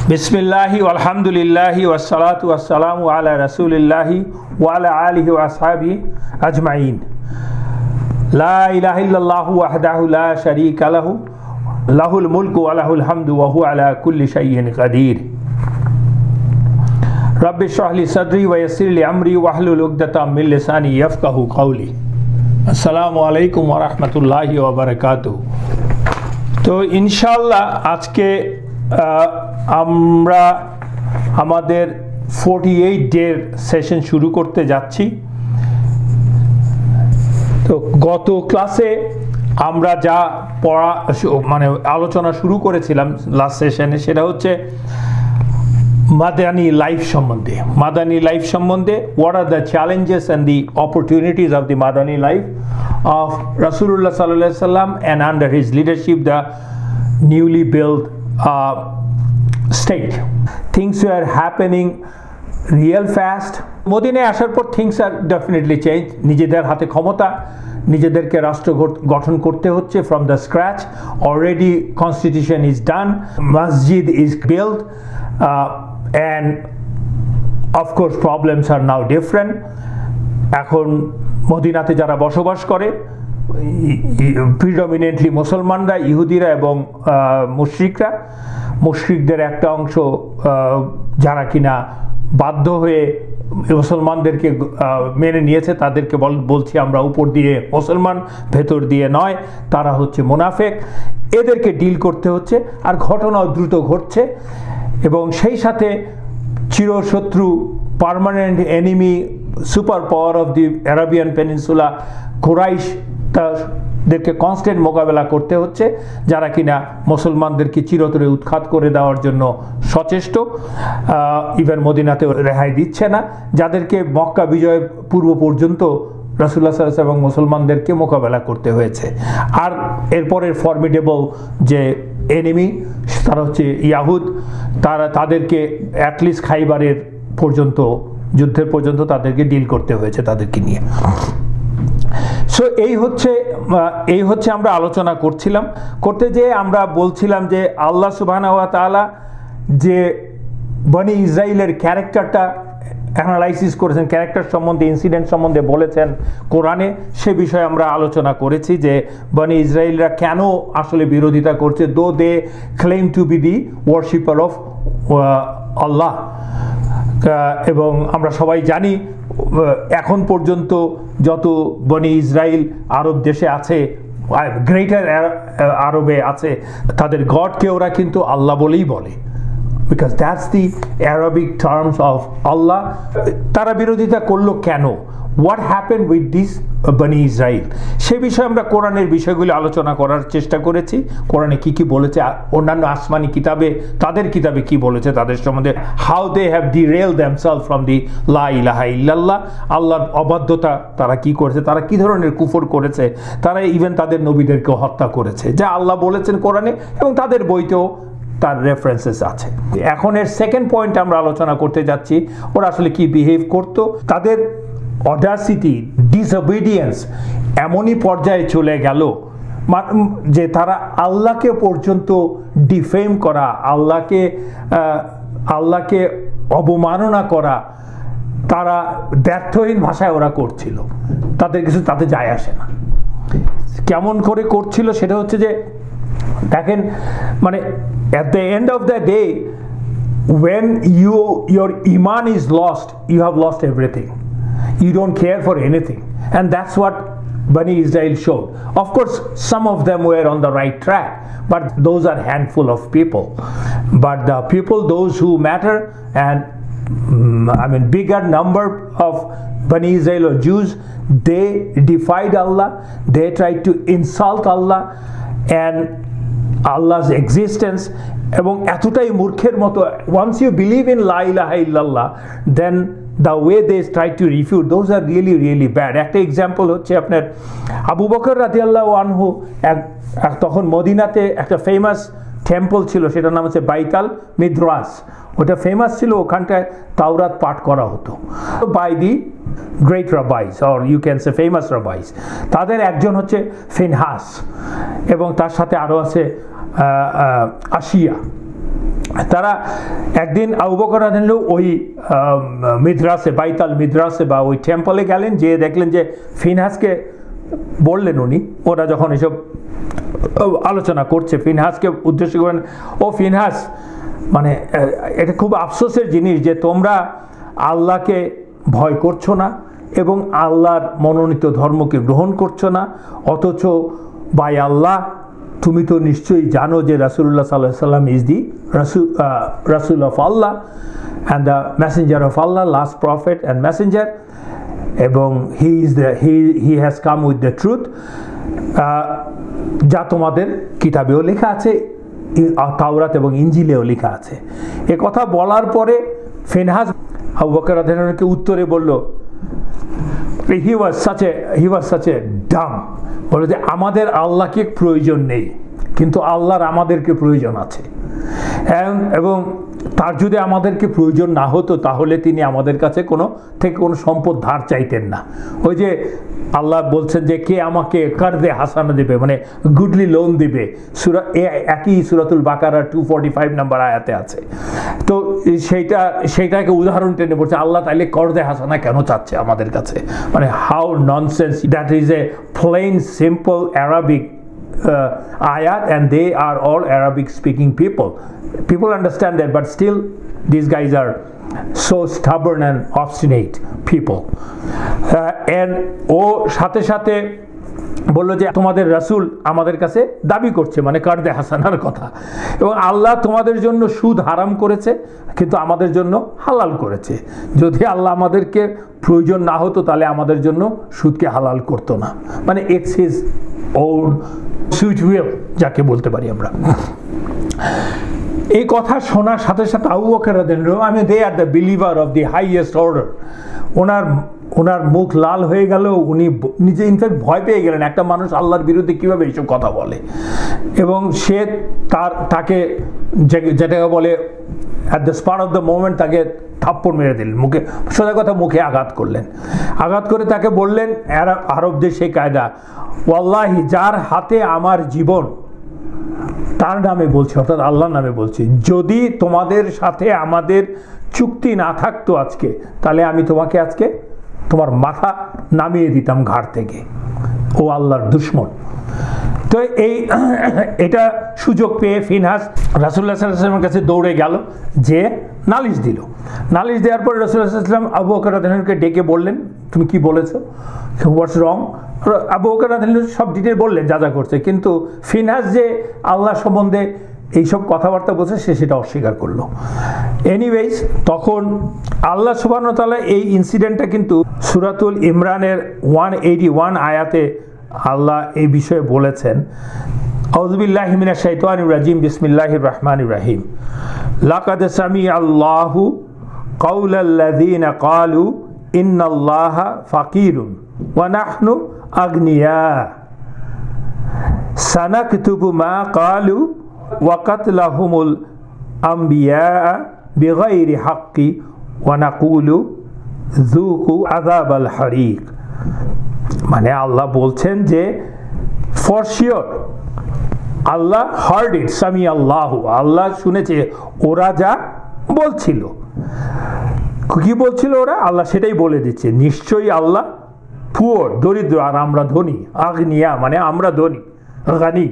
बिस्मिल्लाहि वल्हम्दुलिल्लाहि वस्सलातु वस्सलामु अला रसूलिल्लाहि व अला आलिहि व अस्हाबिहि अजमाइन। ला इलाहा इल्लल्लाहु वहदहु ला शरीका लहु लहुल मुल्कु व लहुल हम्दु व हुवा अला कुल्लि शैइन क़दीर। रब्बि इश्रह ली सदरी व यस्सिर ली अमरी वहलुल उक़दतम मिन लिसानी यफ़क़हू क़ौली। अस्सलामु अलैकुम व रहमतुल्लाहि व बरकातुहू। तो इंशाअल्लाह आज के আমরা আমাদের 48 ডের সেশন শুরু করতে যাচ্ছি। তো গত ক্লাসে আমরা যা পড়া মানে আলোচনা শুরু করেছিলাম লাস্ট সেশনে, সেটা হচ্ছে মাদানী লাইফ সম্বন্ধে। মাদানী লাইফ সম্বন্ধে what are the challenges and the opportunities of the মাদানী লাইফ অফ রাসূলুল্লাহ সাল্লাল্লাহু আলাইহি সাল্লাম and under his leadership the newly built state. Things were happening real fast. মদিনায় আসার পর things are definitely changed. নিজেদের হাতে ক্ষমতা, নিজেদেরকে রাষ্ট্র গঠন করতে হচ্ছে from the scratch. Already constitution is done, masjid is built, and of course problems are now different. এখন মদিনাতে যারা বসবাস করে প্রিডমিনেন্টলি মুসলমানরা, ইহুদিরা এবং মুশরিকদের একটা অংশ যারা কিনা বাধ্য হয়ে মুসলমানদেরকে মেনে নিয়েছে, তাদেরকে বলছি আমরা উপর দিয়ে মুসলমান ভেতর দিয়ে নয়, তারা হচ্ছে মুনাফেক। এদেরকে ডিল করতে হচ্ছে, আর ঘটনাও দ্রুত ঘটছে। এবং সেই সাথে চিরশত্রু permanent enemy super power of the Arabian Peninsula কুরাইশ তাদেরকে কনস্ট্যান্ট মোকাবেলা করতে হচ্ছে, যারা কিনা মুসলমানদেরকে চিরতরে উৎখাত করে দেওয়ার জন্য সচেষ্ট। ইভেন মদিনাতে রেহাই দিচ্ছে না, যাদেরকে মক্কা বিজয়ের পূর্ব পর্যন্ত রাসূলুল্লাহ সাল্লাল্লাহু আলাইহি ওয়াসাল্লাম এবং মুসলমানদেরকে মোকাবেলা করতে হয়েছে। আর এরপরের ফর্মিডেবল যে এনিমি তারা হচ্ছে ইয়াহুদ, তাদেরকে অ্যাটলিস্ট খাইবারের পর্যন্ত যুদ্ধের পর্যন্ত তাদেরকে ডিল করতে হয়েছে তাদেরকে নিয়ে। সো এই হচ্ছে আমরা আলোচনা করতে যেয়ে আমরা বলছিলাম যে আল্লাহ সুবহানাহু ওয়া তাআলা যে বনি ইসরাইলের ক্যারেক্টারটা অ্যানালাইসিস করেছেন, ক্যারেক্টার সম্বন্ধে, ইনসিডেন্ট সম্বন্ধে বলেছেন কোরআনে, সে বিষয়ে আমরা আলোচনা করেছি যে বনি ইসরাইলরা কেন আসলে বিরোধিতা করছে, though they claim to be the worshipper of আল্লাহ। এবং আমরা সবাই জানি এখন পর্যন্ত যত বনি ইসরাইল আরব দেশে আছে, গ্রেটার আরবে আছে, তাদের গডকে ওরা কিন্তু আল্লাহ বলেই বলে, because that's the Arabic terms of আল্লাহ। তারা বিরোধিতা করলো কেন? হোয়াট হ্যাপেন উইথ দিস বনি ইসরাইল, সে বিষয়ে আমরা কোরআনের বিষয়গুলি আলোচনা করার চেষ্টা করেছি। কোরআনে কি কি বলেছে, অন্যান্য আসমানি কিতাবে, তাদের কিতাবে কি বলেছে তাদের সম্বন্ধে, how they have derailed themselves from the লা ইলাহা ইল্লাল্লাহ, আল্লাহর অবাধ্যতা তারা কি করেছে, তারা কি ধরনের কুফর করেছে, তারা ইভেন তাদের নবীদেরকেও হত্যা করেছে, যা আল্লাহ বলেছেন কোরআনে এবং তাদের বইতেও তার রেফারেন্সেস আছে। এখন এর সেকেন্ড পয়েন্ট আমরা আলোচনা করতে যাচ্ছি, ওরা আসলে কি বিহেভ করতো। তাদের অডাসিটি, ডিসঅবিডিয়েন্স এমনই পর্যায়ে চলে গেল যে তারা আল্লাহকে পর্যন্ত ডিফেম করা, আল্লাহকে অবমাননা করা, তারা ব্যর্থহীন ভাষায় ওরা করছিল, তাদের কিছু তাতে যায় আসে না। কেমন করে করছিল সেটা হচ্ছে যে দেখেন, মানে at the end of the day when your iman is lost, you have lost everything. You don't care for anything, and that's what Bani Israel showed. Of course, some of them were on the right track, but those are handful of people. But the people, those who matter, and bigger number of Bani Israel or Jews, they defied Allah, they tried to insult Allah and Allah's existence, এবং এতটাই মূর্খের মতো, once you believe in la ilaha illallah, then the way they try to refute, those are really really bad. একটা example হচ্ছে আপনার আবু বকর রাদিয়াল্লাহু আনহু, তখন মদিনাতে একটা ফেমাস টেম্পল ছিল, সেটার নাম হচ্ছে বাইতাল মিদ্রাস। ওটা ফেমাস ছিল, ওখানটায় তাওরাত পাঠ করা হতো by the great rabbis, or you can say famous rabbis. তাদের একজন হচ্ছে ফিনহাস এবং তার সাথে আরও আছে আশিয়া। তারা একদিন আবু বকর রাদিয়াল্লাহু ওই মিদ্রাসে, বাইতাল মিদ্রাসে বা ওই টেম্পলে গেলেন, যেয়ে দেখলেন যে ফিনহাসকে বললেন, উনি ওরা যখন এসব আলোচনা করছে ফিনহাসকে উদ্দেশ্য করেন, ও ফিনহাস, মানে এটা খুব আফসোসের জিনিস যে তোমরা আল্লাহকে ভয় করছো না এবং আল্লাহর মনোনীত ধর্মকে গ্রহণ করছো না, অথচ বাই আল্লাহ তুমি তো নিশ্চয়ই জানো যে রাসূলুল্লাহ সাল্লাল্লাহু আলাইহি ওয়াসাল্লাম ইজ দি রাসূল অফ আল্লাহ অ্যান্ড দ্য মেসেঞ্জার অফ আল্লাহ, লাস্ট প্রফেট অ্যান্ড মেসেঞ্জার, এবং he has come with the truth, যা তোমাদের কিতাবেও লেখা আছে, তাওরাত এবং ইনজিলেও লেখা আছে। এ কথা বলার পরে ফিনহাস আবু বকর রাদিয়াল্লাহু আনহুকে উত্তরে বলল, হি ওয়াজ সাচ এ ডাম, বলে যে আমাদের আল্লাহকে প্রয়োজন নেই, কিন্তু আল্লাহর আমাদেরকে প্রয়োজন আছে, এবং তার যদি আমাদেরকে প্রয়োজন না হতো তাহলে তিনি আমাদের কাছে কোনো সম্পদ ধার চাইতেন না। ওই যে আল্লাহ বলছেন যে কে আমাকে কারদে হাসানা দেবে, মানে গুডলি লোন দিবে, একই সূরাতুল বাকারা 245 নম্বর আয়াতে আছে। তো সেইটাকে উদাহরণ টেনে বলছে আল্লাহ তাইলে করদে হাসানা কেন চাচ্ছে আমাদের কাছে, মানে how nonsense, that is a plain simple Arabic ayat, and they are all Arabic speaking people understand that, but still these guys are so stubborn and obstinate people, and ও সাথে সাথে বললো যে তোমাদের রাসূল আমাদের কাছে দাবি করছে, মানে কারদে হাসানার কথা, এবং আল্লাহ তোমাদের জন্য সুদ হারাম করেছে কিন্তু আমাদের জন্য হালাল করেছে, যদি আল্লাহ আমাদেরকে প্রয়োজন না হতো তাহলে আমাদের জন্য সুদকে হালাল করতো না, মানে it's his own sweet will যাকে বলতে পারি আমরা। এই কথা শোনার সাথে সাথে আবু বকর রাদিয়াল্লাহু আনহু, they are the believer of the highest order, ওনার মুখ লাল হয়ে গেল, উনি নিজে ইনফ্যাক্ট ভয় পেয়ে গেলেন, একটা মানুষ আল্লাহর বিরুদ্ধে কীভাবে এইসব কথা বলে, এবং সে তাকে যেটাকে বলে at the spot of the moment তাকে থাপ্পড় মেরে দিলেন, মুখে, সোজা কথা মুখে আঘাত করলেন, আঘাত করে তাকে বললেন আরবদের সেই কায়দা, ওয়াল্লাহি যার হাতে আমার জীবন, তার নামে বলছি, অর্থাৎ আল্লাহর নামে বলছি, যদি তোমাদের সাথে আমাদের চুক্তি না থাকতো আজকে, তাহলে আমি তোমাকে আজকে তোমার মাথা নামিয়ে দিতাম ঘাড় থেকে, ও আল্লাহর দুশমন। তো এটা সুযোগ পেয়ে ফিনহাস রাসূলুল্লাহ সাল্লাল্লাহু আলাইহি ওয়াসাল্লামের কাছে দৌড়ে গেল, যে নালিশ দিল। নালিশ দেওয়ার পর রাসূলুল্লাহ সাল্লাল্লাহু আলাইহি ওয়াসাল্লাম আবু বকর রাদিয়াল্লাহু আনহুকে ডেকে বললেন, তুমি কি বলেছো, হোয়াটস রং? আবু বকর রাদিয়াল্লাহু আনহু সব ডিটেল বললেন যা যা করছে, কিন্তু ফিনহাস যে আল্লাহ সম্বন্ধে এইসব কথাবার্তা বলছে সেটা অস্বীকার করলো। এনিওয়েজ, তখন আল্লাহ সুবহানাহু ওয়া তাআলা এই ইনসিডেন্টটা কিন্তু সূরাতুল ইমরানের 181 আয়াতে আল্লাহ এই বিষয়ে বলেছেন, আউযু বিল্লাহি মিনাশ শাইতানির রাজিম, বিসমিল্লাহির রহমানির রহিম, লাকাদ সামিআল্লাহু কাওলাল্লাযীনা ক্বালু ইন্নাল্লাহা ফাকিরুন ওয়া নাহনু আগনিয়া সানাকতুবু মা ক্বালু ওয়া কাতলাহুমুল আমবিয়া বিগাইরি হাক্কি ওয়া নাকুলু যুকু আযাবাল হারিক। মানে আল্লাহ বলছেন যে for sure Allah hard it, Sami আল্লাহু, আল্লাহ শুনেছে ওরা যা বলছিল। কি বলছিল ওরা? আল্লাহ সেটাই বলে দিচ্ছে, নিশ্চয়ই আল্লাহ পুয়ার, দরিদ্র, আর আমরা ধনী, আগনিয়া মানে আমরা ধনী, গানি।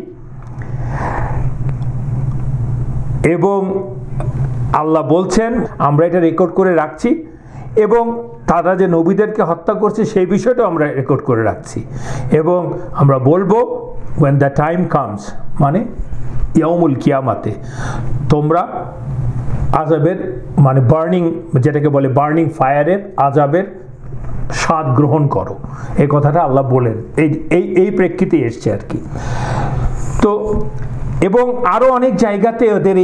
এবং আল্লাহ বলছেন আমরা এটা রেকর্ড করে রাখছি, এবং তারা যে নবীদেরকে হত্যা করছে সেই বিষয়টাও আমরা রেকর্ড করে রাখছি, এবং আমরা বলবো when the time comes, মানে ইয়াউমুল কিয়ামাতে, তোমরা আযাবের মানে বার্নিং, যেটাকে বলে বার্নিং ফায়ারের আযাবের স্বাদ গ্রহণ করো, এই কথাটা আল্লাহ বলেন, এই প্রেক্ষিতে এসছে আর কি। তো এবং আরো অনেক জায়গাতে ওদের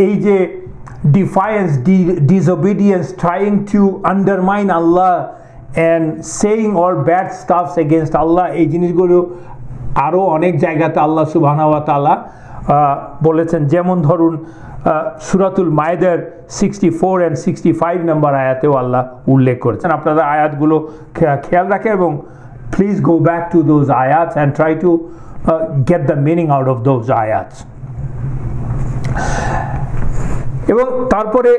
এই যে defiance, disobedience, trying to undermine Allah and saying all bad stuffs against Allah, এই জিনিসগুলো আরো অনেক জায়গাতে আল্লাহ সুবহানাহু ওয়া তাআলা বলেছেন। যেমন ধরুন সূরাতুল মাইদার 64 and 65 নম্বর আয়াতেও আল্লাহ উল্লেখ করেছেন। আপনারা আয়াতগুলো খেয়াল রাখেন এবং please go back to those আয়াতস and try to get the meaning out of those ayats. এবং তারপরে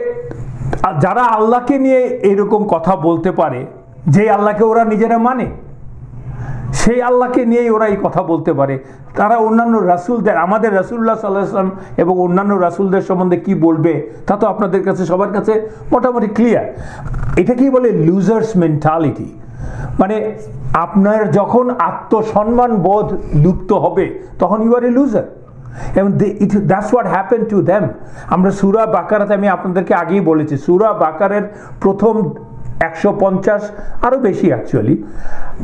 যারা আল্লাহকে নিয়ে এরকম কথা বলতে পারে, যে আল্লাহকে ওরা নিজেরা মানে, সেই আল্লাহকে নিয়েই ওরা এই কথা বলতে পারে, তারা অন্যান্য রাসূলদের, আমাদের রাসূলুল্লাহ সাল্লাল্লাহু আলাইহি ওয়াসাল্লাম এবং অন্যান্য রাসূলদের সম্বন্ধে কি বলবে তা তো আপনাদের কাছে, সবার কাছে মোটামুটি ক্লিয়ার। এটাকেই বলে লুজার্স মেন্টালিটি। মানে আপনার যখন আত্মসম্মান বোধ লুপ্ত হবে তখন ইউ আর এ লুজার, এবং that's what happen to them. আমরা সূরা বাকারাতে, আমি আপনাদেরকে আগেই বলেছি, সূরা বাকারের প্রথম 150 আরও বেশি অ্যাকচুয়ালি,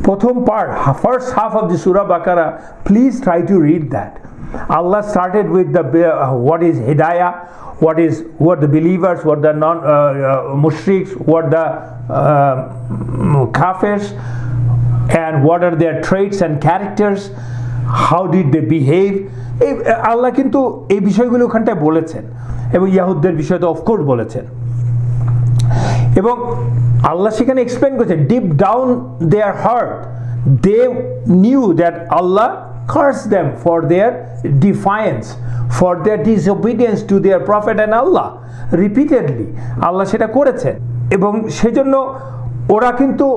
প্রথম part, first half of the Surah Baqarah, please try to read that. Allah started with the what is hidayah, what the believers, what the non mushriks, what the kafirs, and what are their traits and characters, how did they behave. আল্লাহ কিন্তু এই বিষয়গুলো ওখানটায় বলেছেন, এবং ইয়াহুদদের বিষয় তো of course বলেছেন, এবং আল্লাহ সেখানে এক্সপ্লেন করেছেন, deep down their heart they knew that Allah cursed them for their defiance, for their disobedience to their prophet and Allah repeatedly. আল্লাহ সেটা করেছেন, এবং সেজন্য ওরা কিন্তু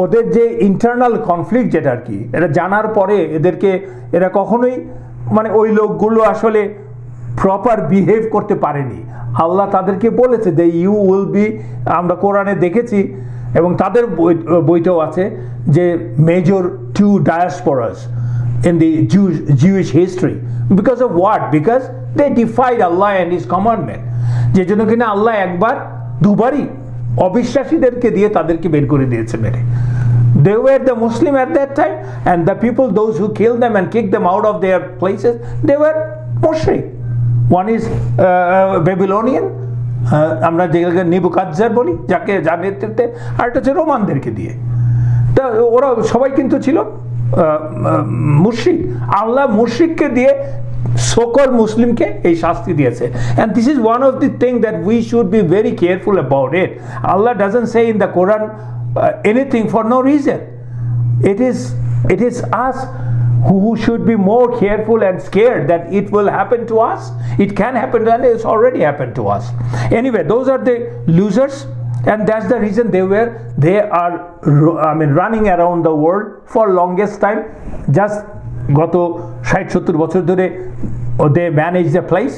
ওদের যে ইন্টারনাল কনফ্লিক্ট, যেটা আর কি, এটা জানার পরে এরা কখনোই, মানে ওই লোকগুলো আসলে প্রপার বিহেভ করতে পারেনি। আল্লাহ তাদেরকে বলেছে যে ইউ উইল বি, আমরা কোরআনে দেখেছি এবং তাদের বইতেও আছে যে major 2 diasporas in the Jewish history. Because of what? Because they defied Allah and His commandment. যে জন্য কিনা আল্লাহ একবার দুবারই অবিশ্বাসীদেরকে দিয়ে তাদেরকে বের করে দিয়েছে মেরে। They were the Muslim at that time, and the people, those who killed them and kicked them out of their places, they were mushrik. One is Babylonian, আমরা যেটাকে নেবুকাদনেজার বলি, যার নেতৃত্বে, আর একটা হচ্ছে রোমানদেরকে দিয়ে। তা ওরা সবাই কিন্তু ছিল মুশরিক। আল্লাহ মুশরিককে দিয়ে সকল মুসলিমকে এই শাস্তি দিয়েছে, and this is one of the thing that we should be very careful about it. Allah doesn't say in the Quran anything for no reason. It is us who should be more careful and scared that it will happen to us. It can happen, and it's already happened to us. Anyway, those are the losers, and that's the reason they are running around the world for longest time. Just গত 60-70 বছর ধরে they manage the place.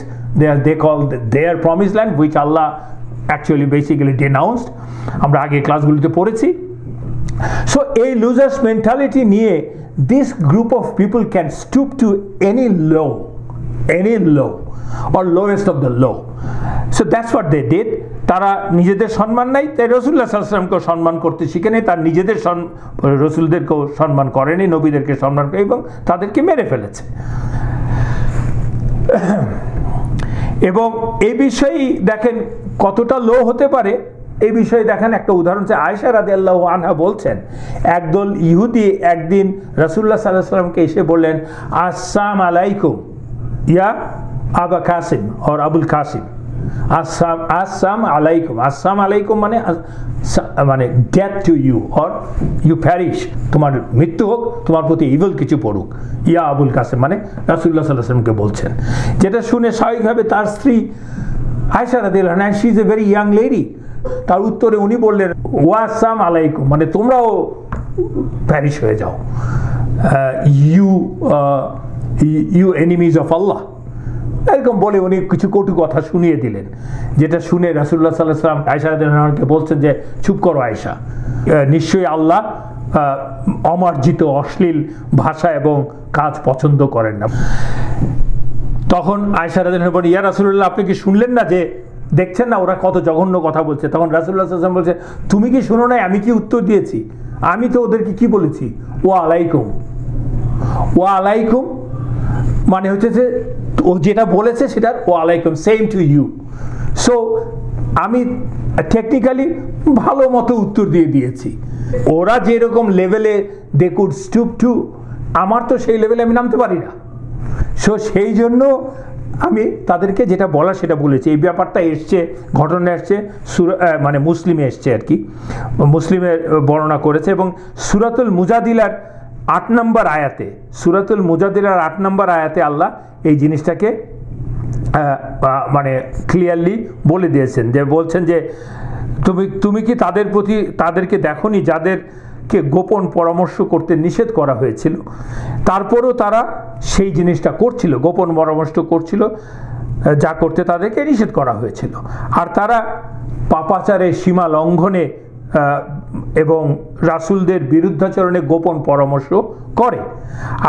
They call their promised land, which Allah actually basically denounced. আমরা আগে ক্লাসগুলোতে পড়েছি। So a losers mentality নিয়ে this group of people can stoop to any low or lowest of the low. So that's what they did. তারা নিজেদের সম্মান নাই, তাই রাসূলুল্লাহ সাল্লাল্লাহু আলাইহি ওয়াসাল্লামকে সম্মান করতে শিখে নেই, তার নিজেদের রাসূলদেরকেও সম্মান করেনি, নবীদেরকে সম্মান করে, এবং তাদেরকে মেরে ফেলেছে। এবং এই বিষয়েই দেখেন কতটা লো হতে পারে, এই বিষয়ে দেখেন একটা উদাহরণ আছে। আয়েশা রাদিয়াল্লাহু আনহা বলছেন, একদল ইহুদি একদিন রাসূলুল্লাহ সাল্লাল্লাহু আলাইহি ওয়াসাল্লামকে এসে বললেন, আসসালামু আলাইকুম ইয়া আবা কাসিম আর আবুল কাসিম। আসসালামু আলাইকুম, আসসালামু আলাইকুম মানে death to you or you perish, তোমার মৃত্যু হোক, তোমার প্রতি ইভিল কিছু পড়ুক, ইয়া আবুল কাসিম, মানে রাসূলুল্লাহ সাল্লাল্লাহু আলাইহি ওয়াসাল্লামকে বলছেন। যেটা শুনে স্বাভাবিকভাবে তার স্ত্রী আয়েশা রাদিয়াল্লাহু আনহা, she is a very young lady, তার উত্তরে উনি বললেন, ওয়া আসসালামু আলাইকুম, মানে তোমরাও প্যারিশ হয়ে যাও, ইউ এনিমিজ অফ আল্লাহ, এরকম বলে উনি কিছু কটু কথা শুনিয়ে দিলেন। যেটা শুনে রাসূলুল্লাহ সাল্লাল্লাহু আলাইহি ওয়াসাল্লাম আয়েশা রাদিয়াল্লাহু আনহাকে বলছেন যে চুপ করো আয়েশা, নিশ্চয়ই আল্লাহ অমার্জিত অশ্লীল ভাষা এবং কাজ পছন্দ করেন না। তখন আয়েশা রাদিয়াল্লাহু আনহা বলেন, ইয়া রাসূলুল্লাহ, আপনি কি শুনলেন না যে, দেখছেন না ওরা কত জঘন্য কথা বলছে? তখন রাসূলুল্লাহ সাল্লাল্লাহু আলাইহি ওয়াসাল্লাম বলছে, তুমি কি শুনো নাই আমি কি উত্তর দিয়েছি? আমি তো ওদেরকে কি বলেছি, ওয়া আলাইকুম, ওয়া আলাইকুম মানে হচ্ছে যে ও যেটা বলেছে সেটার ওয়া আলাইকুম, সেম টু ইউ। সো আমি টেকনিক্যালি ভালো মতো উত্তর দিয়ে দিয়েছি। ওরা যেরকম লেভেলে দে কুড স্টুপ টু, আমার তো সেই লেভেলে আমি নামতে পারি না। সো সেই জন্য আমি তাদেরকে যেটা বলা সেটা বলেছি। এই ব্যাপারটা এসছে, ঘটনা এসছে মানে মুসলিমে এসছে আর কি, মুসলিমের বর্ণনা করেছে, এবং সূরাতুল মুজাদিলার 8 নম্বর আয়াতে, সূরাতুল মুজাদিলার 8 নম্বর আয়াতে আল্লাহ এই জিনিসটাকে মানে ক্লিয়ারলি বলে দিয়েছেন, যে বলছেন যে তুমি কি তাদেরকে দেখোনি যাদেরকে গোপন পরামর্শ করতে নিষেধ করা হয়েছিল, তারপরেও তারা সেই জিনিসটা করছিল, গোপন পরামর্শ করছিল যা করতে তাদেরকে নিষেধ করা হয়েছিল, আর তারা পাপাচারের সীমা লঙ্ঘনে এবং রাসূলদের বিরুদ্ধাচরণে গোপন পরামর্শ করে।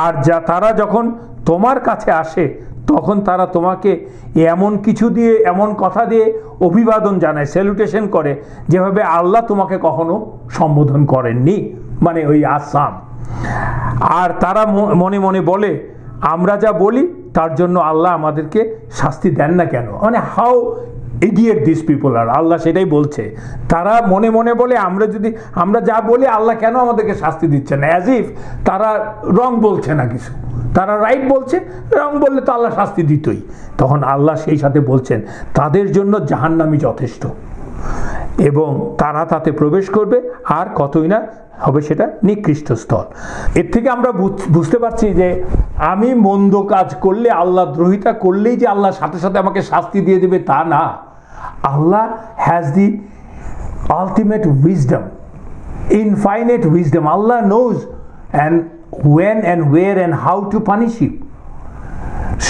আর তারা যখন তোমার কাছে আসে তখন তারা তোমাকে এমন কিছু দিয়ে, এমন কথা দিয়ে অভিবাদন জানায়, স্যালুটেশন করে, যেভাবে আল্লাহ তোমাকে কখনো সম্বোধন করেননি, মানে ওই আসাম। আর তারা মনে মনে বলে, আমরা যা বলি তার জন্য আল্লাহ আমাদেরকে শাস্তি দেন না কেন, মানে হাউ ইডিয়েট দিস পিপল আর, আল্লাহ সেটাই বলছে। তারা মনে মনে বলে, আমরা যা বলি আল্লাহ কেন আমাদেরকে শাস্তি দিচ্ছে না, অ্যাজ ইফ তারা রং বলছে না কিছু, তারা রাইট বলছে, রং বললে তো আল্লাহ শাস্তি দিতই। তখন আল্লাহ সেই সাথে বলছেন তাদের জন্য জাহান্নামই যথেষ্ট, এবং তারা তাতে প্রবেশ করবে, আর কতই না হবে সেটা নিকৃষ্ট স্থল। এর থেকে আমরা বুঝতে পারছি যে আমি মন্দ কাজ করলে, আল্লাহ দ্রোহিতা করলেই যে আল্লাহ সাথে সাথে আমাকে শাস্তি দিয়ে দেবে তা না। আল্লাহ has the ultimate wisdom, infinite wisdom. আল্লাহ knows and when and where and how to punish you.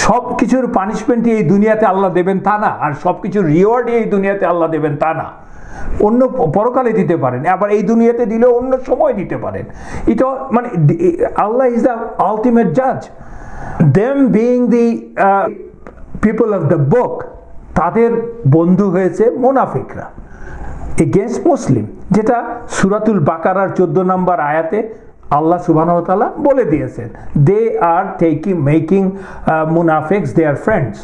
সব কিছুর পানিশমেন্ট এই দুনিয়াতে আল্লাহ দেবেন তা না, আর সব কিছুর রিওয়ার্ড এই দুনিয়াতে আল্লাহ দেবেন তা না। অন্য পরকালে দিতে পারেন, আবার এই দুনিয়াতে দিলেও অন্য সময় দিতে পারেন। এটা মানে আল্লাহ ইজ দ্য আলটিমেট জাজ। Them being the people of the book, তাদের বন্ধু হয়েছে মুনাফিকরা এগেইনস্ট মুসলিম, যেটা সূরাতুল বাকারার 14 নম্বর আয়াতে আল্লাহ সুবহানাহু ওয়া তাআলা বলে দিয়েছেন, দে আর মেকিং মুনাফিকস দেয়ার ফ্রেন্ডস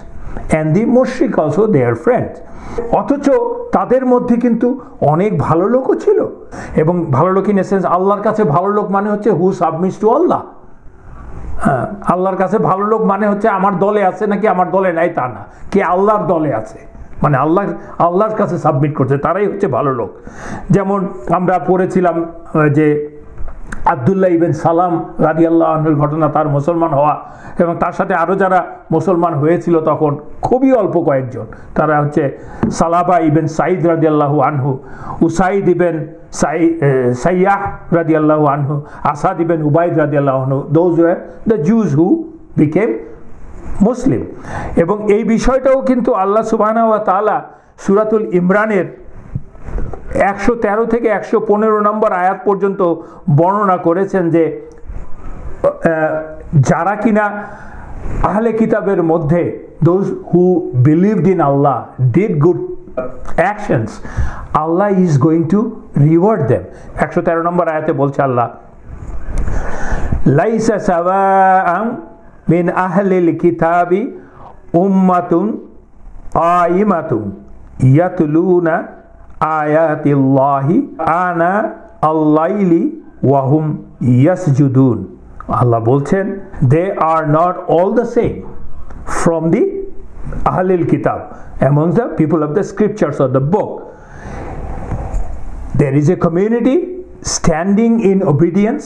অ্যান্ড দি মুশরিক অলসো দেয়ার ফ্রেন্ডস। অথচ তাদের মধ্যে কিন্তু অনেক ভালো লোকও ছিল, এবং ভালো লোক ইন এ সেন্স, আল্লাহর কাছে ভালো লোক মানে হচ্ছে হু সাবমিটস টু আল্লাহ। হ্যাঁ, আল্লাহর কাছে ভালো লোক মানে হচ্ছে আমার দলে আছে নাকি আমার দলে নাই তা না, কে আল্লাহর দলে আছে, মানে আল্লাহর কাছে সাবমিট করছে, তারাই হচ্ছে ভালো লোক। যেমন আমরা পড়েছিলাম যে আব্দুল্লাহ ইবেন সালাম রাদিয়াল্লাহু আনহুর ঘটনা, তার মুসলমান হওয়া, এবং তার সাথে আরও যারা মুসলমান হয়েছিল তখন খুবই অল্প কয়েকজন, তারা হচ্ছে সালাবা ইবেন সাইদ রাদিয়াল্লাহু আনহু, উসাইদ ইবেন সাইয়াহ রাদিয়াল্লাহু আনহু, আসাদ ইবেন উবাইদ রাদিয়াল্লাহু আনহু, those were the Jews who became Muslim. এবং এই বিষয়টাও কিন্তু আল্লাহ সুবহানাহু ওয়া তাআলা সূরাতুল ইমরানের 113 থেকে 115 নম্বর আয়াত পর্যন্ত বর্ণনা করেছেন, যে যারা কিনা আহলে কিতাবের মধ্যে those who believed in Allah did good actions, Allah is going to reward them. 113 নম্বর আয়াতে বলছে আল্লাহ, লাইসা সাওয়াআন মিন আহলিল কিতাবি উম্মাতুন কাইমাতুন ইয়াতলুনা আয়াতিল্লাহি আনা আল-লাইলি ওয়া হুম ইয়াসজুদুন। আল্লাহ বলছেন, they are not all the same from the আহলিল কিতাব, amongst the people of the scriptures or the book. There is a community standing in obedience,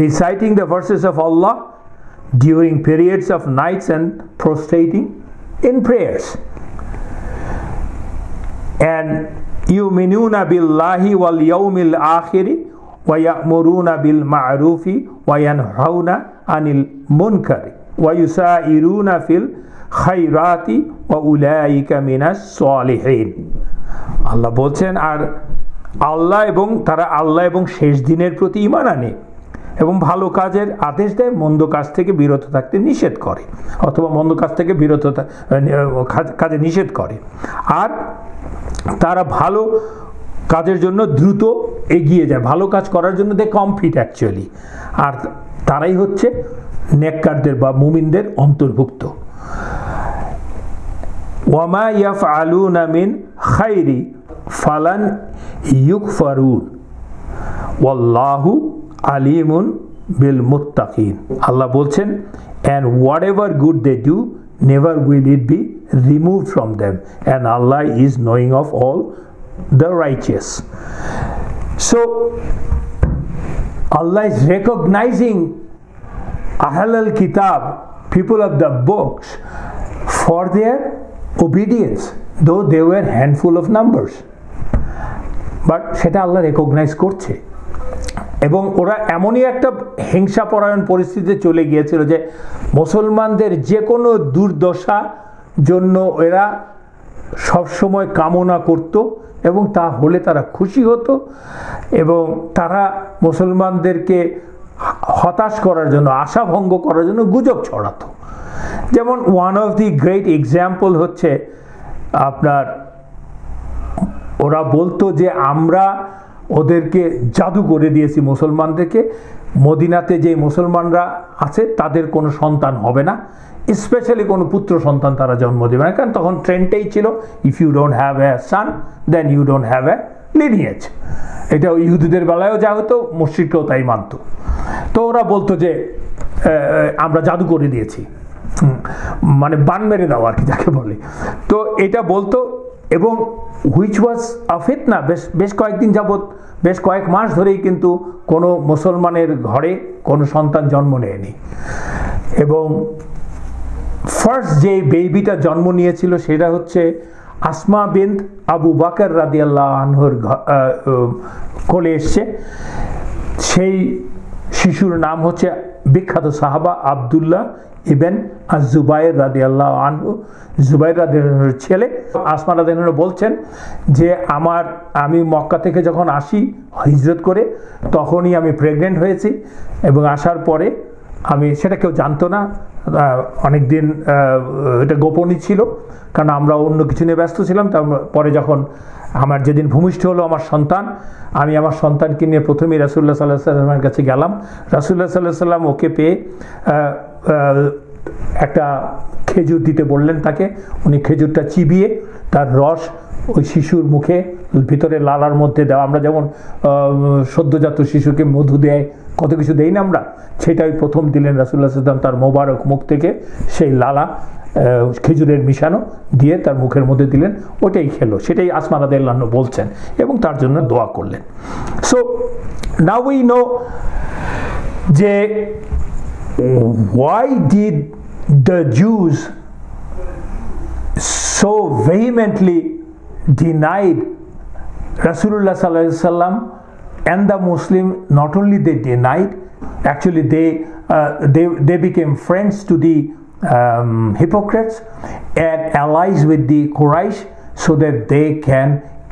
reciting the verses of Allah during periods of nights and prostrating in prayers. And yu'minuna billahi wal yawmil akhiri wa ya'muruna bil ma'rufi wa yanhauna 'anil munkari wa yusa'iruna fil khairati wa ulaika minas salihin. আল্লাহ বলছেন, আর তারা আল্লাহ এবং শেষ দিনের প্রতি ঈমান আনে এবং ভালো কাজের আদেশ দেয়, মন্দ কাজ থেকে বিরত থাকতে নিষেধ করে, অথবা মন্দ কাজ থেকে কাজে নিষেধ করে, আর তারা ভালো কাজের জন্য দ্রুত এগিয়ে যায়, ভালো কাজ করার জন্য দে কমফিট অ্যাকচুয়ালি, আর তারাই হচ্ছে নেককারদের বা মুমিনদের অন্তর্ভুক্ত। ওয়ামা ইয়াফআলুনা মিন খাইরি ফালান ইউকফারুন ওয়াল্লাহু আলিমুন বিল মুত্তাকিন। আল্লাহ বলছেন, and whatever good they do, never will it be removed from them, and Allah is knowing of all the righteous. So Allah is recognizing Ahl al-Kitab, people of the books, for their obedience, though they were handful of numbers. But সেটা আল্লাহ recognise করছে। এবং ওরা এমনই একটা হিংসাপরায়ণ পরিস্থিতিতে চলে গিয়েছিল যে মুসলমানদের যে কোনো দুর্দশা জন্য এরা সবসময় কামনা করত এবং তা হলে তারা খুশি হতো এবং তারা মুসলমানদেরকে হতাশ করার জন্য, আশাভঙ্গ করার জন্য গুজব ছড়াতো। যেমন one of the great example হচ্ছে আপনার, ওরা বলতো যে আমরা ওদেরকে জাদু করে দিয়েছি মুসলমানদেরকে, মদিনাতে যে মুসলমানরা আছে তাদের কোনো সন্তান হবে না, স্পেশালি কোনো পুত্র সন্তান তারা জন্ম দেবে না, কারণ তখন ট্রেন্ডটাই ছিল if you don't have a son then you don't have a lineage. এটা ইহুদিদের বেলায়ও যা হতো, মুশরিকরাও তাই মানত। তো ওরা বলতো যে আমরা জাদু করে দিয়েছি, মানে বান মেরে দাও আর কি যাকে বলে। তো এটা বলতো এবং হুইচ ওয়াজ আ ফিতনা। বেশ কয়েকদিন যাবৎ, বেশ কয়েক মাস ধরেই কিন্তু কোনো মুসলমানের ঘরে কোনো সন্তান জন্ম নেয়নি। এবং ফার্স্ট যে বেবিটা জন্ম নিয়েছিল সেটা হচ্ছে আসমা বিনত আবু বকর রাদিয়াল্লাহু আনহুর কোলে এসছে। সেই শিশুর নাম হচ্ছে বিখ্যাত সাহাবা আব্দুল্লাহ ইবেন জুবাইর রাদিয়াল্লাহু আনহু, জুবাইর রাদিয়াল্লাহুর ছেলে। আসমা রাদিয়াল্লাহু বলছেন যে আমি মক্কা থেকে যখন আসি হিজরত করে তখনই আমি প্রেগনেন্ট হয়েছি এবং আসার পরে আমি, সেটা কেউ জানতো না, অনেক দিন এটা গোপনই ছিল কারণ আমরা অন্য কিছু নিয়ে ব্যস্ত ছিলাম। তারপরে যখন আমার যেদিন ভূমিষ্ঠ হলো আমার সন্তান, আমি আমার সন্তানকে নিয়ে প্রথমেই রাসূলুল্লাহ সাল্লাল্লাহু আলাইহি ওয়াসাল্লামের কাছে গেলাম। রাসূলুল্লাহ সাল্লাল্লাহু আলাইহি ওয়াসাল্লাম ওকে পেয়ে একটা খেজুর দিতে বললেন তাকে। উনি খেজুরটা চিবিয়ে তার রস ওই শিশুর মুখে ভিতরে লালার মধ্যে দেওয়া, আমরা যেমন সদ্যজাত শিশুকে মধু দেয়, কত কিছু দেই না আমরা, সেটাই প্রথম দিলেন রাসূলুল্লাহ সাল্লাল্লাহু আলাইহি ওয়াসাল্লাম। তার মোবারক মুখ থেকে সেই লালা খেজুরের মিশানো দিয়ে তার মুখের মধ্যে দিলেন, ওটাই খেলো। সেটাই আসমা রাদিয়াল্লাহু আনহা বলছেন এবং তার জন্য দোয়া করলেন। সো নাও উই নো যে why did the Jews so vehemently denied Rasulullah sallallahu alaihi wasallam, and the Muslim not only they denied, actually they became friends to the hypocrites and allies with the Quraysh so that they can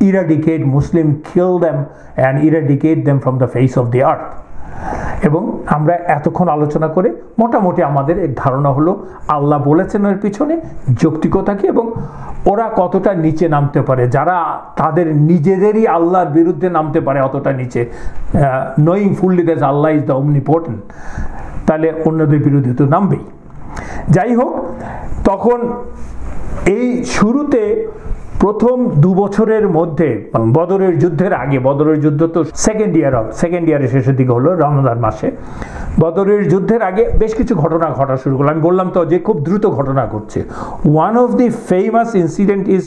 eradicate Muslim, kill them and eradicate them from the face of the earth. এবং আমরা এতক্ষণ আলোচনা করে মোটামুটি আমাদের এক ধারণা হলো আল্লাহ বলেছেন এর পিছনে যৌক্তিকতা কি এবং ওরা কতটা নিচে নামতে পারে, যারা তাদের নিজেদেরই আল্লাহর বিরুদ্ধে নামতে পারে অতটা নিচে, knowing fully that Allah is the omnipotent, তাহলে অন্যদের বিরুদ্ধে তো নামবেই। যাই হোক, তখন এই শুরুতে প্রথম 2 বছরের মধ্যে বদরের যুদ্ধের আগে, বদরের যুদ্ধ তো সেকেন্ড ইয়ারের শেষের দিকে হলো রমজান মাসে, বদরের যুদ্ধের আগে বেশ কিছু ঘটনা ঘটা শুরু করলো। আমি বললাম তো যে খুব দ্রুত ঘটনা ঘটছে। One of the famous incident is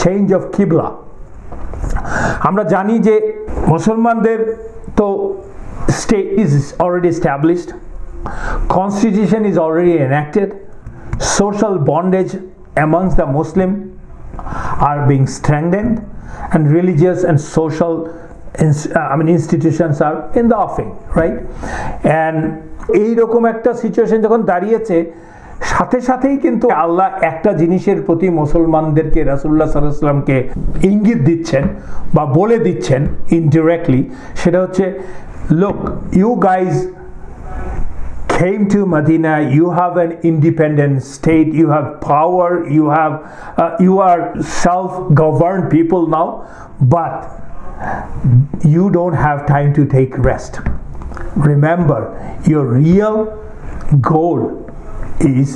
change of কিবলা। আমরা জানি যে মুসলমানদের তো state is already established, constitution is already enacted, social bondage amongst the Muslim are being strengthened, and religious and social institutions are in the offing, right? And এই রকম একটা situation যখন দাঁড়িয়েছে, সাথে সাথেই কিন্তু আল্লাহ একটা জিনিসের প্রতি মুসলমানদেরকে, রাসূলুল্লাহ সাল্লাল্লাহু আলাইহি ওয়াসাল্লামকে ইঙ্গিত দিচ্ছেন বা বলে দিচ্ছেন ইনডিরেক্টলি, সেটা হচ্ছে look, you guys came to Medina, you have an independent state, you have power, you are self-governed people now, but you don't have time to take rest. Remember, your real goal is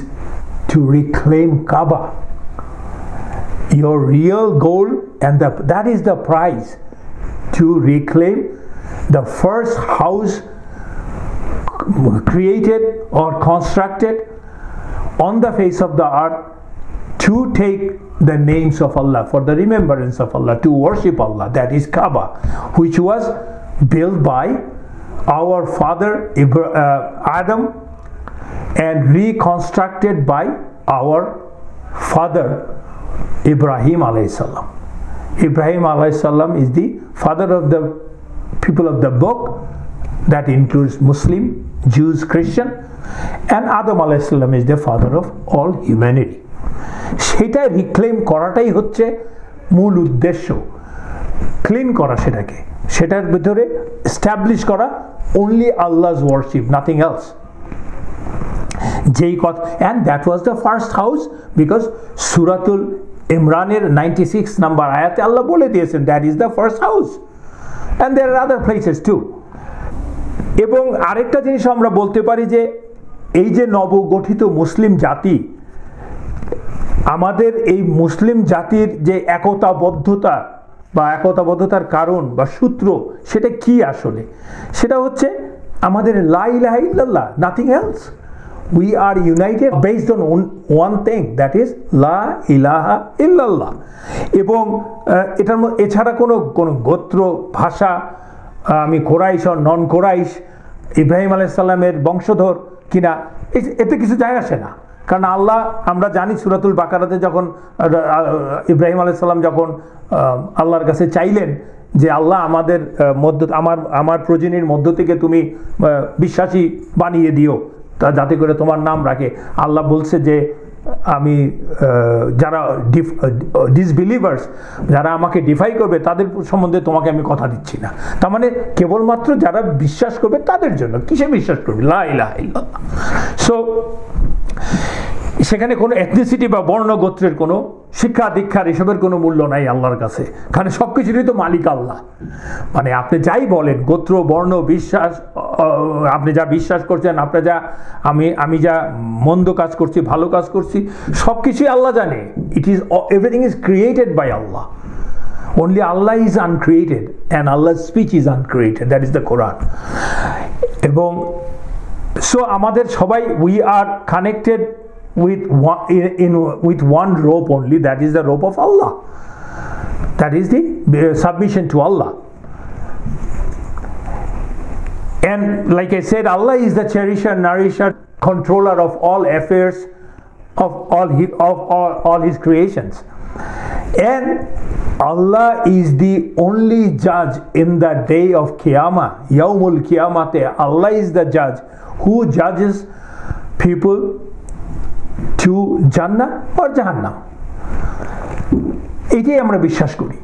to reclaim Kaaba. Your real goal, and that is the prize, to reclaim the first house created or constructed on the face of the earth to take the names of Allah, for the remembrance of Allah, to worship Allah, that is Kaaba, which was built by our father Adam and reconstructed by our father Ibrahim alayhi salam. Ibrahim alayhi salam is the father of the people of the book, that includes Muslim, Jews, Christian, and Adam alayhi salam is the father of all humanity. সেটা reclaim করাটাই হচ্ছে মূল উদ্দেশ্য, clean করা সেটাকে, সেটার ভিতরে establish করা only Allah's worship, nothing else. যেই কথা, and that was the first house, because সূরাতুল ইমরানের 96 নাম্বার আয়াতে আল্লাহ বলে দিয়েছেন that is the first house, and there are other places too. এবং আরেকটা জিনিস আমরা বলতে পারি যে এই যে নবগঠিত মুসলিম জাতি, আমাদের এই মুসলিম জাতির যে একতাবদ্ধতা বা একতাবদ্ধতার কারণ বা সূত্র, সেটা কি আসলে? সেটা হচ্ছে আমাদের লা ইলাহা ইল্লাল্লাহ, nothing else. We are united based on one thing, that is লা ইলাহা ইল্লাল্লাহ। এবং এটার এছাড়া কোনো গোত্র, ভাষা, আমি কোরাইশ আর নন কোরাইশ, ইব্রাহিম আলাইহিস সালামের বংশধর কিনা, এতে কিছু যায় আসে না। কারণ আল্লাহ, আমরা জানি সূরাতুল বাকারাতে যখন ইব্রাহিম আলাইহিস সালাম যখন আল্লাহর কাছে চাইলেন যে আল্লাহ আমাদের আমার প্রজন্মের মধ্য থেকে তুমি বিশ্বাসী বানিয়ে দিও, তা যাতে করে তোমার নাম রাখে, আল্লাহ বলছে যে আমি যারা ডিসবিলিভার্স, যারা আমাকে ডিফাই করবে তাদের সম্বন্ধে তোমাকে আমি কথা দিচ্ছি না। তার মানে কেবলমাত্র যারা বিশ্বাস করবে তাদের জন্য। কিসে বিশ্বাস করবে? লা ইলাহা ইল্লাল্লাহ। সো সেখানে কোনো এথনিসিটি বা বর্ণ গোত্রের কোনো শিক্ষা দীক্ষার এসবের কোনো মূল্য নাই আল্লাহর কাছে, কারণ সব কিছুরই তো মালিক আল্লাহ। মানে আপনি যাই বলেন, গোত্র, বর্ণ, বিশ্বাস, আপনি যা বিশ্বাস করছেন, আপনি যা আমি যা মন্দ কাজ করছি, ভালো কাজ করছি, সব কিছুই আল্লাহ জানে। It is everything is created by Allah. Only Allah is uncreated and Allah's speech is uncreated. That is the Quran. এবং so আমাদের সবাই we are connected with one rope only, that is the rope of Allah. That is the submission to Allah. And like I said, Allah is the cherisher, nourisher, controller of all affairs of all his creations. And Allah is the only judge in the day of Qiyamah, Yawmul Qiyamate. Allah is the judge who judges people to Jannah or Jahannam. এটাই আমরা বিশ্বাস করি,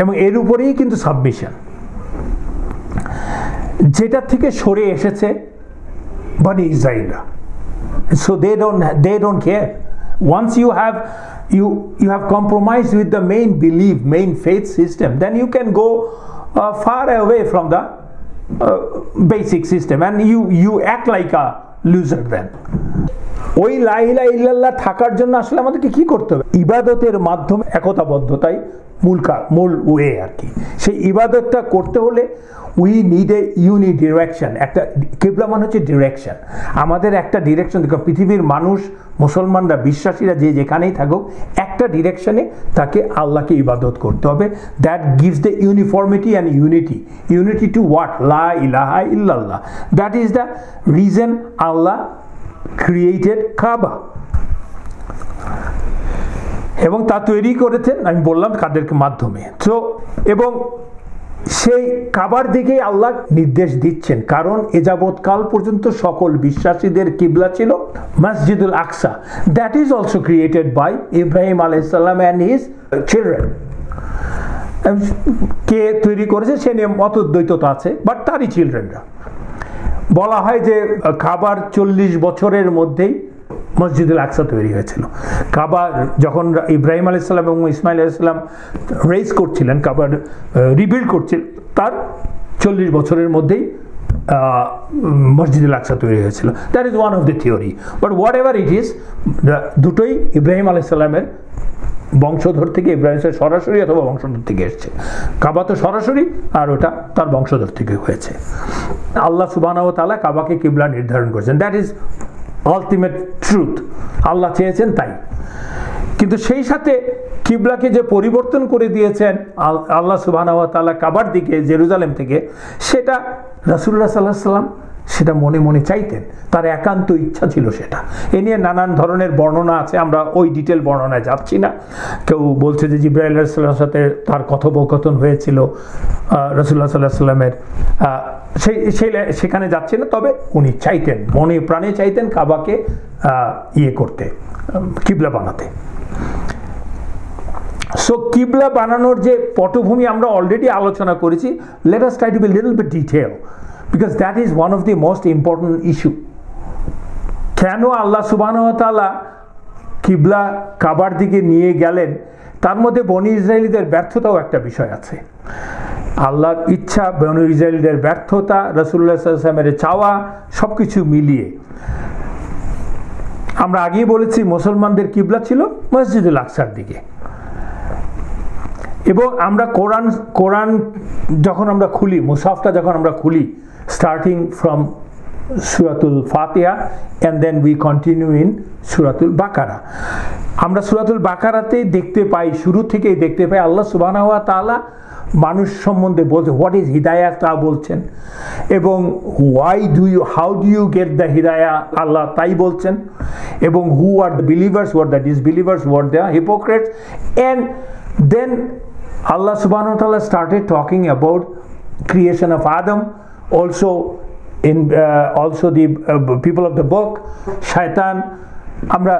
এবং এর উপরেই কিন্তু submission, যেটা থেকে সরে এসেছে বনি ইসরাইলরা। So they don't care. Once you have compromised with the main belief, main faith system, then you can go far away from the basic system, and you act like a loser then. ওই লা ইলাহা ইল্লাল্লাহ থাকার জন্য আসলে আমাদেরকে কি করতে হবে? ইবাদতের মাধ্যমে একতাবদ্ধতাই মূল ওয়ে আর কি। সেই ইবাদতটা করতে হলে we need a unique direction. একটা কিবলা মানে হচ্ছে ডিরেকশন, আমাদের একটা ডিরেকশন। দেখো, পৃথিবীর মানুষ, মুসলমানরা, বিশ্বাসীরা যে যেখানেই থাকুক, একটা ডিরেকশনে তাকে আল্লাহকে ইবাদত করতে হবে। That gives the uniformity and unity to what? লা ইলাহা ইল্লাল্লাহ। দ্যাট ইজ দ্য রিজন আল্লাহ ক্রিয়েটেড কাবা, এবং তা তৈরি করেছেন আমি বললাম কাদের মাধ্যমে। তো এবং সেই কাবার দিকেই আল্লাহ নির্দেশ দিচ্ছেন, কারণ এ যাবৎকাল পর্যন্ত সকল বিশ্বাসীদের কিবলা ছিল মসজিদুল আকসা। That is also created by ইব্রাহিম আলাইহিস সালাম অ্যান্ড হিজ চিলড্রেন। কে তৈরি করেছে সে নিয়ে মতদ্বৈততা আছে, বাট তারই চিলড্রেনরা। বলা হয় যে কাবার 40 বছরের মধ্যেই মসজিদুল আকসা তৈরি হয়েছিল। কাবা যখন ইব্রাহিম আলাইহিস সালাম এবং ইসমাইল আলাইহিস সালাম রেজ করছিলেন, কাবার রিবিল্ড করছিলেন, তার 40 বছরের মধ্যেই মসজিদুল আকসা তৈরি হয়েছিল। That is one of the theory, but what ever it is, দুটোই ইব্রাহিম আলাইহিস সালামের বংশধর থেকে, ইব্রাহিম সরাসরি অথবা বংশধর থেকে এসছে। কাবা তো সরাসরি, আর ওটা তার বংশধর থেকে হয়েছে। আল্লাহ সুবহানাহু ওয়া তাআলা কাবাকে কিবলা নির্ধারণ করেছেন। দ্যাট ইজ আলটিমেট ট্রুথ, আল্লাহ চেয়েছেন তাই। কিন্তু সেই সাথে কিবলাকে যে পরিবর্তন করে দিয়েছেন আল্লাহ সুবহানাহু ওয়া তাআলা কাবার দিকে, জেরুজালেম থেকে, সেটা রাসূলুল্লাহ সাল্লাল্লাহু আলাইহি ওয়াসাল্লাম সেটা মনে মনে চাইতেন, তার একান্ত ইচ্ছা ছিল সেটা। এ নিয়ে নানান ধরনের বর্ণনা আছে, আমরা ওই ডিটেল বর্ণনায় যাচ্ছি না। কেউ বলছে যে জিবরাইল আলাইহিস সালামের সাথে তার কথোপকথন হয়েছিল রাসূলুল্লাহ সাল্লাল্লাহু আলাইহি ওয়াসাল্লামের, সেখানে যাচ্ছি না। তবে উনি চাইতেন, মনে প্রাণে চাইতেন কাবাকে করতে, কিবলা বানাতে। সো কিবলা বানানোর যে পটভূমি আমরা অলরেডি আলোচনা করেছি, let us try to be little bit detail, because that is one of the most important issue. কেন আল্লাহ সুবহানাহু ওয়া তাআলা কিবলা কাবার দিকে নিয়ে গেলেন, তার মধ্যে বনি ইসরায়েলিদের ব্যর্থতাও একটা বিষয় আছে। আল্লাহর ইচ্ছা, বনি ইসরায়েলিদের ব্যর্থতা, রাসূলুল্লাহ সাল্লাল্লাহু আলাইহি ওয়াসাল্লামের চাওয়া, সব কিছু মিলিয়ে আমরা আগেই বলেছি মুসলমানদের কিবলা ছিল মসজিদুল আকসার দিকে। এবং আমরা কোরআন যখন আমরা খুলি, মুসাফটা যখন আমরা খুলি, স্টার্টিং ফ্রম সূরাতুল ফাতিহা and then we continue in সূরাতুল বাকারা, আমরা সূরাতুল বাকারাতেই দেখতে পাই, শুরু থেকেই দেখতে পাই আল্লাহ সুবহানাহু ওয়া তাআলা মানুষ সম্বন্ধে বলছে হোয়াট ইজ হিদায়া, তা বলছেন। এবং how do you get the হিদায়া, আল্লাহ তাই বলছেন। এবং who are the believers, what the disbelievers, what the hypocrites. And then Allah subhanahu wa ta'ala started talking about creation of Adam, also the people of the book, শয়তান। আমরা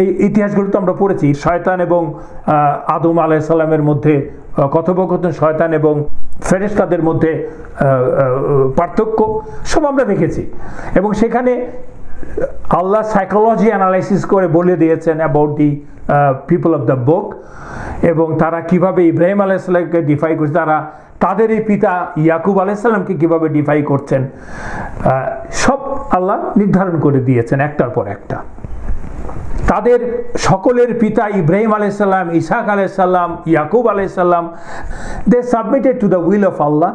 এই ইতিহাসগুলো তো আমরা পড়েছি, শয়তান এবং আদম আলাইহিস সালামের মধ্যে কথোপকথন, শয়তান এবং ফেরেশতাদের মধ্যে পার্থক্য, সব আমরা দেখেছি। এবং সেখানে আল্লাহ সাইকোলজি অ্যানালাইসিস করে বলে দিয়েছেন about the people of the book, এবং তারা কিভাবে ইব্রাহিম আলাইহিস সালামকে ডিফাই করছে, তারা তাদের এই পিতা ইয়াকুব আলাইহিস সালামকে কিভাবে ডিফাই করছেন, সব আল্লাহ নির্ধারণ করে দিয়েছেন একটার পর একটা। তাদের সকলের পিতা ইব্রাহিম আলাইহিস সালাম, ইসহাক আলাইহিস সালাম, ইয়াকুব আলাইহিস সালাম, they submitted to the will of আল্লাহ।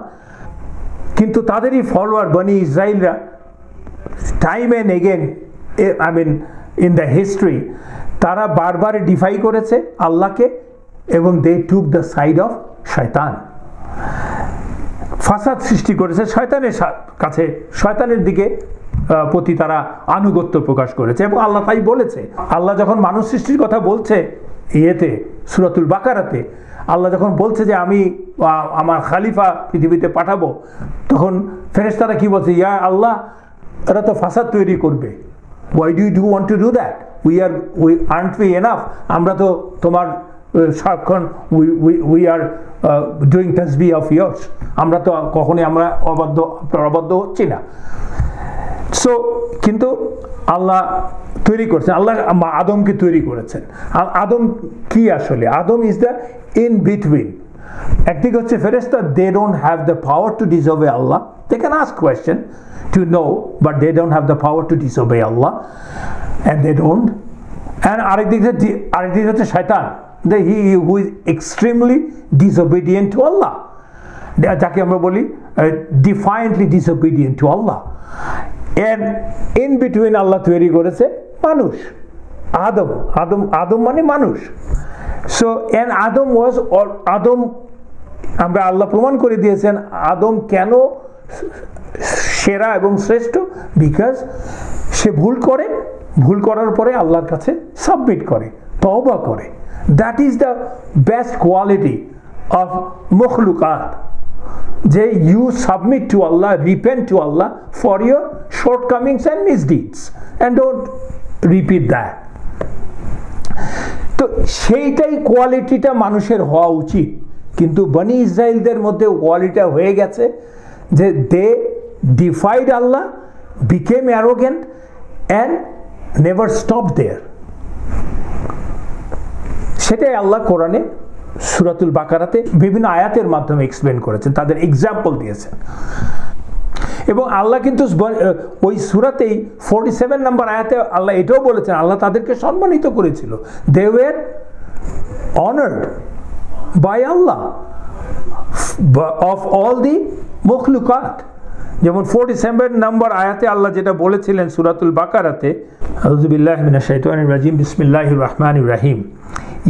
কিন্তু তাদেরই ফলোয়ার বনি ইসরাইলরা time and again, I mean in the history, তারা বারবার ডিফাই করেছে আল্লাহকে, এবং they took the side of শয়তান, ফাসাদ সৃষ্টি করেছে শয়তানের কাছে, শয়তানের দিকে প্রতি তারা আনুগত্য প্রকাশ করেছে। এবং আল্লাহ তাই বলেছে, আল্লাহ যখন মানুষ সৃষ্টির কথা বলছে সূরাতুল বাকারাতে, আল্লাহ যখন বলছে যে আমি আমার খালিফা পৃথিবীতে পাঠাবো, তখন ফেরেশতারা কি বলছে, ইয়া আল্লাহ, এরা তো ফাসাদ তৈরি করবে, why do you want to do that, aren't we enough, আমরা তো তোমার সাক্ষণ we are doing tasbih of yours, আমরা তো কখনোই আমরা অবাধ্য হচ্ছি না। সো কিন্তু আল্লাহ তৈরি করছেন, আল্লাহ আদমকে তৈরি করেছেন। আদম কি আসলে? আদম ইজ দ্য ইন বিটুইন। একদিকে হচ্ছে ফেরেশতা, they don't have the power to disobey আল্লাহ, they can ask question to know, but they don't have the power to disobey Allah, and they don't. And আরেকদিকে হচ্ছে শয়তান, he who is extremely disobedient to Allah, যাকে আমরা বলি defiantly disobedient to Allah. And in between আল্লাহ তৈরি করেছে মানুষ, আদম মানে মানুষ। So and Adam আমরা আল্লাহ প্রমাণ করে দিয়েছেন আদম কেন সেরা এবং শ্রেষ্ঠ, বিকজ সে ভুল করার পরে আল্লাহর কাছে সাবমিট করে, তওবা করে। That is the best quality of মখলুকাত, যে ইউ সাবমিট টু আল্লাহ, রিপেন্ট টু আল্লাহ for your shortcomings and misdeeds and don't repeat that. তো সেইটাই কোয়ালিটিটা মানুষের হওয়া উচিত। কিন্তু বনি ইসরায়েলদের মধ্যে কোয়ালিটিটা হয়ে গেছে যে দে defied Allah, became arrogant and never stopped there. সেটাই আল্লাহ কোরআনে সূরাতুল বাকারাতে বিভিন্ন আয়াতের মাধ্যমে এক্সপ্লেন করেছেন, তাদের এক্সাম্পল দিয়েছেন। এবং আল্লাহ কিন্তু ওই সূরাতেই 47 নম্বর আয়াতে আল্লাহ এটাও বলেছেন, আল্লাহ তাদেরকে সম্মানিত করেছিল, they were honored by Allah of all the মখলুকাত। যেমন 47 নম্বর আয়াতে আল্লাহ যেটা বলেছিলেন সূরাতুল বাকারাতে, আউযু বিল্লাহি মিনাশ শাইতানির রাজিম, বিসমিল্লাহির রহমানির রহিম,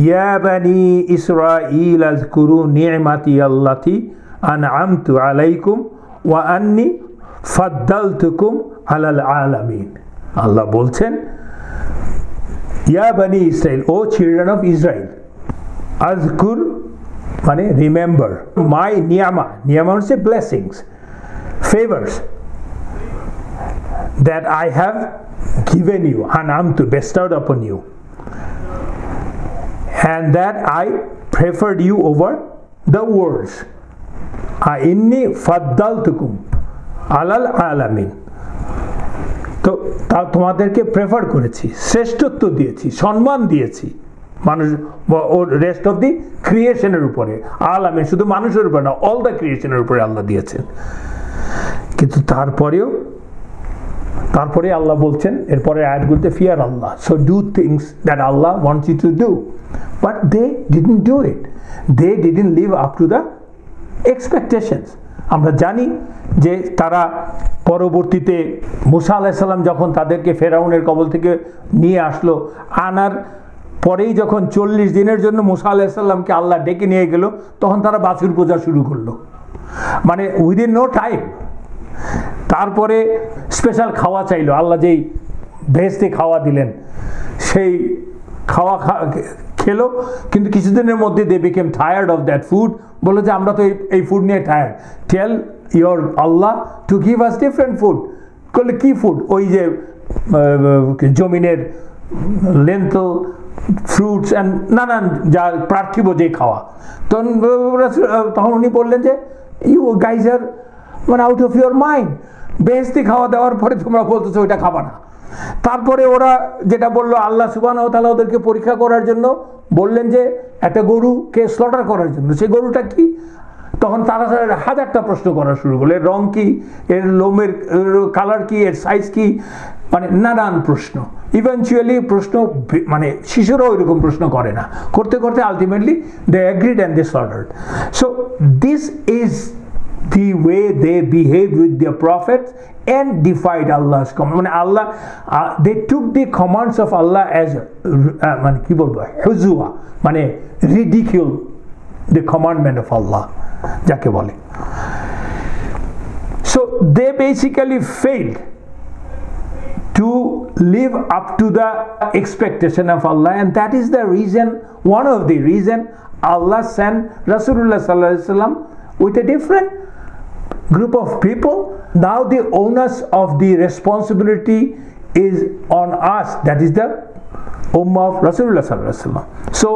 ইয়া বানি ইসরাঈল আযকুরু নি'মাতি আল্লাতি আন'আমতু আলাইকুম ওয়া আন্নী ফাদ্দালতুকুম আলাল আলামিন। আল্লাহ বলছেন, ইয়া বানি ইসরাইল, ও চিলড্রেন অফ ইসরাইল, আযকুর মানে রিমেম্বার, মাই নিয়ামা, নিয়ামা হচ্ছে blessings, favours, that I have given you, an'amtu, bestowed upon you, and that I preferred you over the worlds. Inni faddaltukum alal alamin, তো তোমাদেরকে প্রেফার করেছি, শ্রেষ্ঠত্ব দিয়েছি, সম্মান দিয়েছি মানুষ ও রেস্ট অফ দি ক্রিয়েশনের উপরে। আলামিন শুধু মানুষের উপরে না, অল দ্য ক্রিয়েশনের উপরে আল্লাহ দিয়েছেন। কিন্তু তারপরে আল্লাহ বলছেন এরপরে আয়াতগুলোতে, ফিয়ার আল্লাহ, সো ডু থিংস দ্যাট আল্লাহ wants you to do, but they didn't do it, they didn't live up to the expectations. আমরা জানি যে তারা পরবর্তীতে মুসা আলাইহিস সালাম যখন তাদেরকে ফেরাউনের কবল থেকে নিয়ে আসলো, আনার পরেই যখন 40 দিনের জন্য মুসা আলাইহিস সালামকে আল্লাহ ডেকে নিয়ে গেল, তখন তারা বাছুর পূজা শুরু করলো, মানে উইদিন নো টাইম। তারপরে স্পেশাল খাওয়া চাইলো, আল্লাহ যেই ভেস্তে খাওয়া দিলেন সেই খাওয়া খেলো, কিন্তু কিছুদিনের মধ্যে they became tired of that food, বলে যে আমরা তো এই ফুড নিয়ে tired, tell your Allah to give us different food. করলে কি ফুড? ওই যে জমিনের লেন্থল, ফ্রুটস অ্যান্ড নানান যা পার্থিব যে খাওয়া। তখন উনি বললেন যে ইউ গাইজ আর মানে আউট অফ ইউর মাইন্ড, বেহেশতি খাওয়া দেওয়ার পরে তোমরা বলতেছো ওইটা খাবা না। তারপরে ওরা যেটা বললো, আল্লাহ সুবহানাহু ওয়া তাআলা ওদেরকে পরীক্ষা করার জন্য বললেন যে একটা গরুকে স্লটার করার জন্য, সেই গরুটা কি? তখন তারা 1000টা প্রশ্ন করা শুরু করলো, এর রং কি, এর লোমের কালার কি, এর সাইজ কি, মানে নানান প্রশ্ন। ইভেনচুয়ালি প্রশ্ন মানে শিশুরাও এরকম প্রশ্ন করে না, করতে করতে ultimately they agreed and they slaughtered. So this is the way they behaved with their prophets and defied Allah's command. মানে আল্লাহ they took the commands of Allah as মানে কি বলবো, হুজুয়া, মানে ridicule the commandment of Allah যাকে বলে। So they basically failed to live up to the expectation of Allah, and that is the reason, one of the reason Allah sent Rasulullah sallallahu alaihi wasallam with a different group of people. Now the onus of the responsibility is on us, that is the ummah of Rasulullah sallallahu alaihi wasallam. So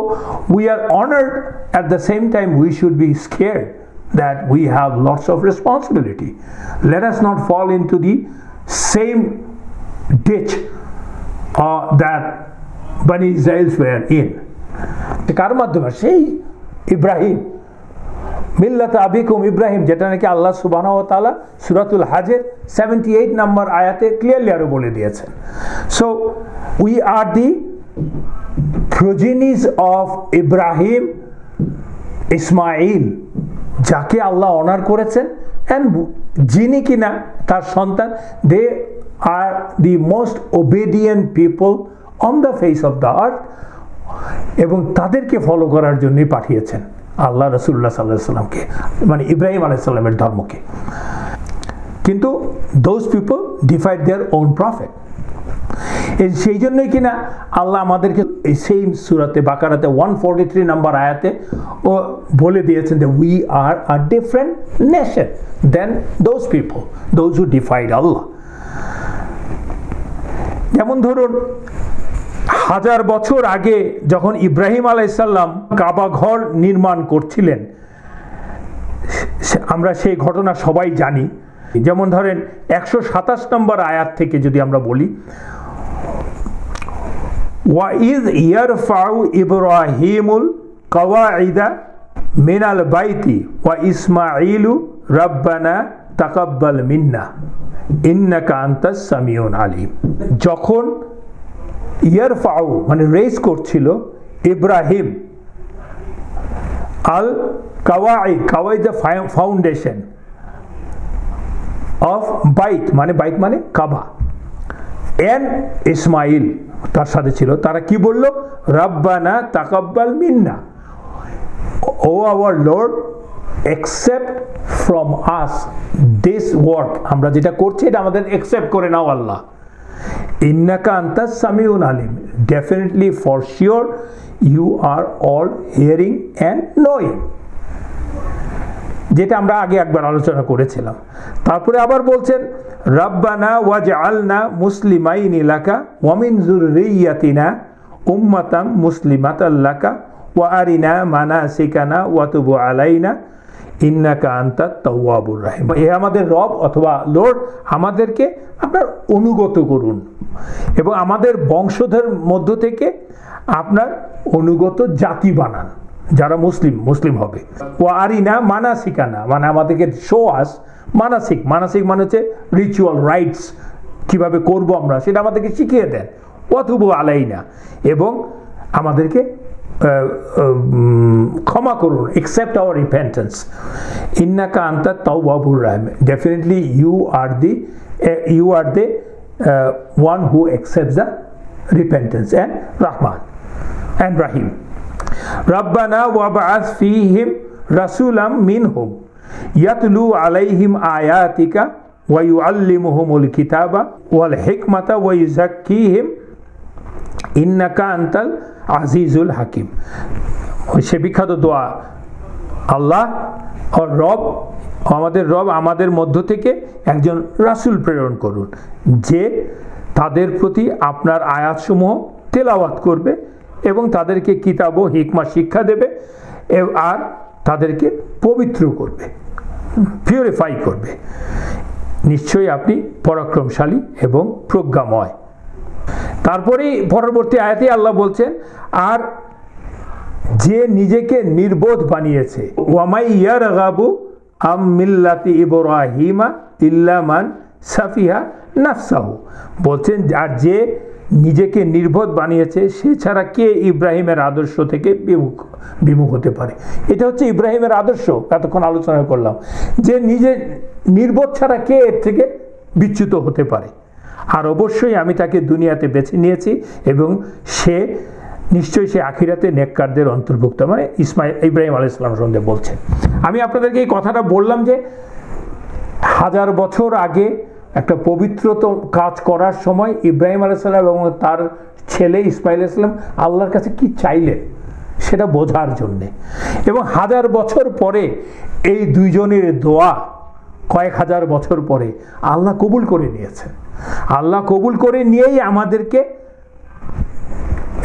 we are honored, at the same time we should be scared that we have lots of responsibility. Let us not fall into the same ditch that Bani Israel were in. কার মাধ্যমে? সেই ইব্রাহিম, মিল্লাত আবিকুম ইব্রাহিম, যেটা নাকি আল্লাহ সুবহানাহু ওয়া তাআলা সূরাতুল হাজের 78 নম্বর আয়াতে clearly আরো বলে দিয়েছেন। So we are the progenies of ইব্রাহিম, ইসমাইল, যাকে আল্লাহ অনার করেছেন, অ্যান্ড যিনি কিনা তার সন্তান, they are the most obedient people on the face of the earth, এবং তাদেরকে ফলো করার জন্যই পাঠিয়েছেন আল্লাহ রাসূলুল্লাহ সাল্লাল্লাহু আলাইহি সাল্লামকে, মানে ইব্রাহিম আলাইহিস সালামের ধর্মকে। কিন্তু those people defied their own prophet. সেই জন্যই কিনা আল্লাহ আমাদেরকে এই সেম সূরাতে বাকারাতে 143 নম্বর আয়াতে ও বলে দিয়েছেন যে we are a different nation than those people, those who defied আল্লাহ। যেমন ধরুন 1000 বছর আগে যখন ইব্রাহিম আলাইহিস সালাম কাবা ঘর নির্মাণ করছিলেন, আমরা সেই ঘটনা সবাই জানি। যেমন ধরেন 127 নম্বর আয়াত থেকে যদি আমরা বলি, ওয়া ইয ইয়ারফাউ ইব্রাহিমুল কাওয়াইদা মিনাল বাইতি ওয়া ইসমাঈলু রাব্বানা তাকাব্বাল মিন্না ইন্নাকা আনতাস সামিউন আলিম। যখন ইয়ারফাউ মানে রেজ করছিল ইব্রাহিম আল কাওয়াইদ, কাওয়াইদ দ্য ফাউন্ডেশন অফ বাইত, মানে বাইত মানে কাবা, এন্ড ইসমাইল তার সাথে ছিল, তারা কি বলল? রাব্বানা তাকাব্বাল মিন্না, oh our Lord accept from us this work, আমরা যেটা করছি এটা আমাদের accept করে নাও আল্লাহ। ইন্নাকা আনতাস সামিউন আলিম, definitely for sure you are all hearing and knowing, যেটা আমরা আগে একবার আলোচনা করেছিলাম। তারপরে আবার বলছেন রাব্বানা ওয়াজআলনা মুসলিমাইনি লাকা ওয়া মিন যুররিয়াতিনা উম্মাতাম মুসলিমাতাল লাকা ওয়া আরিনা মানাসিকানা ওয়া তুব আলাইনা ইন্নাকা আনতাত তাওয়াবুর রাহিম। হে আমাদের রব অথবা লর্ড, আমাদেরকে আপনার অনুগত করুন এবং আমাদের বংশধর মধ্য থেকে আপনার অনুগত জাতি বানান যারা মুসলিম হবে। ও আরিনা মানাসিকানা, মানে আমাদেরকে শো আস মানাসিক মানে হচ্ছে রিচুয়াল রাইটস, কিভাবে করব আমরা সেটা আমাদেরকে শিখিয়ে দেন। ওয়াতুবু আলাইনা, এবং আমাদেরকে ক্ষমা করুন, accept our repentance. ইন্নাকা আনতাত তাওয়াবুর রাহিম, definitely you are the one who accepts the repentance and Rahman and Rahim. Rabbana wab'ath fihim rasulam minhum yatlu alayhim ayatika wa yuallimuhumul kitaba wal hikmata wa yuzakkihim ইন্নাকা আনতাল আজিজুল হাকিম। সে বিখ্যাত দোয়া, আল্লাহ আমাদের রব আমাদের মধ্য থেকে একজন রাসূল প্রেরণ করুন যে তাদের প্রতি আপনার আয়াতসমূহ তেলাওয়াত করবে এবং তাদেরকে কিতাব ও হিকমা শিক্ষা দেবে আর তাদেরকে পবিত্র করবে, পিউরিফাই করবে। নিশ্চয়ই আপনি পরাক্রমশালী এবং প্রজ্ঞাময়। তারপরেই পরবর্তী আয়াতে আল্লাহ বলছেন, আর যে নিজেকে নির্বোধ বানিয়েছে, ওয়ামাই ইয়ারগাবু আম মিল্লাতি ইব্রাহিমা ইল্লা মান সাফিহা নাফসাহু, বলছেন আর যে নিজেকে নির্বোধ বানিয়েছে সে ছাড়া কে ইব্রাহিমের আদর্শ থেকে বিমুখ হতে পারে। এটা হচ্ছে ইব্রাহিমের আদর্শ, এতক্ষণ আলোচনা করলাম যে নিজে নির্বোধ ছাড়া কে এর থেকে বিচ্যুত হতে পারে। আর অবশ্যই আমি তাকে দুনিয়াতে বেছে নিয়েছি এবং সে নিশ্চয়ই সে আখিরাতে নেককারদের অন্তর্ভুক্ত, মানে ইব্রাহিম আলাইহিস সালাম সম্বন্ধে বলছেন। আমি আপনাদেরকে এই কথাটা বললাম যে 1000 বছর আগে একটা পবিত্র কাজ করার সময় ইব্রাহিম আলাইহিস সালাম এবং তার ছেলে ইসমাইল আলাইহিস সালাম আল্লাহর কাছে কি চাইলেন সেটা বোঝার জন্যে, এবং 1000 বছর পরে এই দুইজনের দোয়া কয়েক হাজার বছর পরে আল্লাহ কবুল করে নিয়েছেন। আল্লাহ কবুল করে নিয়েই আমাদেরকে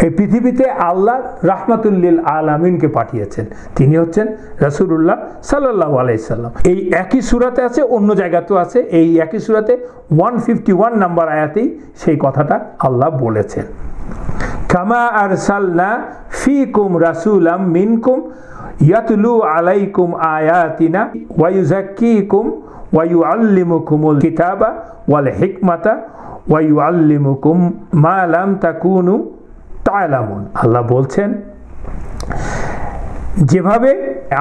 এই পৃথিবীতে আল্লাহ রাহমাতুল্লিল আলামিনকে পাঠিয়েছেন, তিনি হচ্ছেন রাসূলুল্লাহ সাল্লাল্লাহু আলাইহি সাল্লাম। এই একই সূরাতে আছে, অন্য জায়গাতেও আছে, এই একই সূরাতে 151 নম্বর আয়াতেই সেই কথাটা আল্লাহ বলেছেন, কামা আরসালনা ফীকুম রাসূলাম মিনকুম ইয়াতলু আলাইকুম আয়াতিনা ওয়া ইউযাক্কিকুম ওয়া ইউআল্লিমুকুমুল কিতাবা ওয়াল হিকমাতা ওয়া ইউআল্লিমুকুম মা লাম তাকুনু তা'লামুন। আল্লাহ বলছেন যেভাবে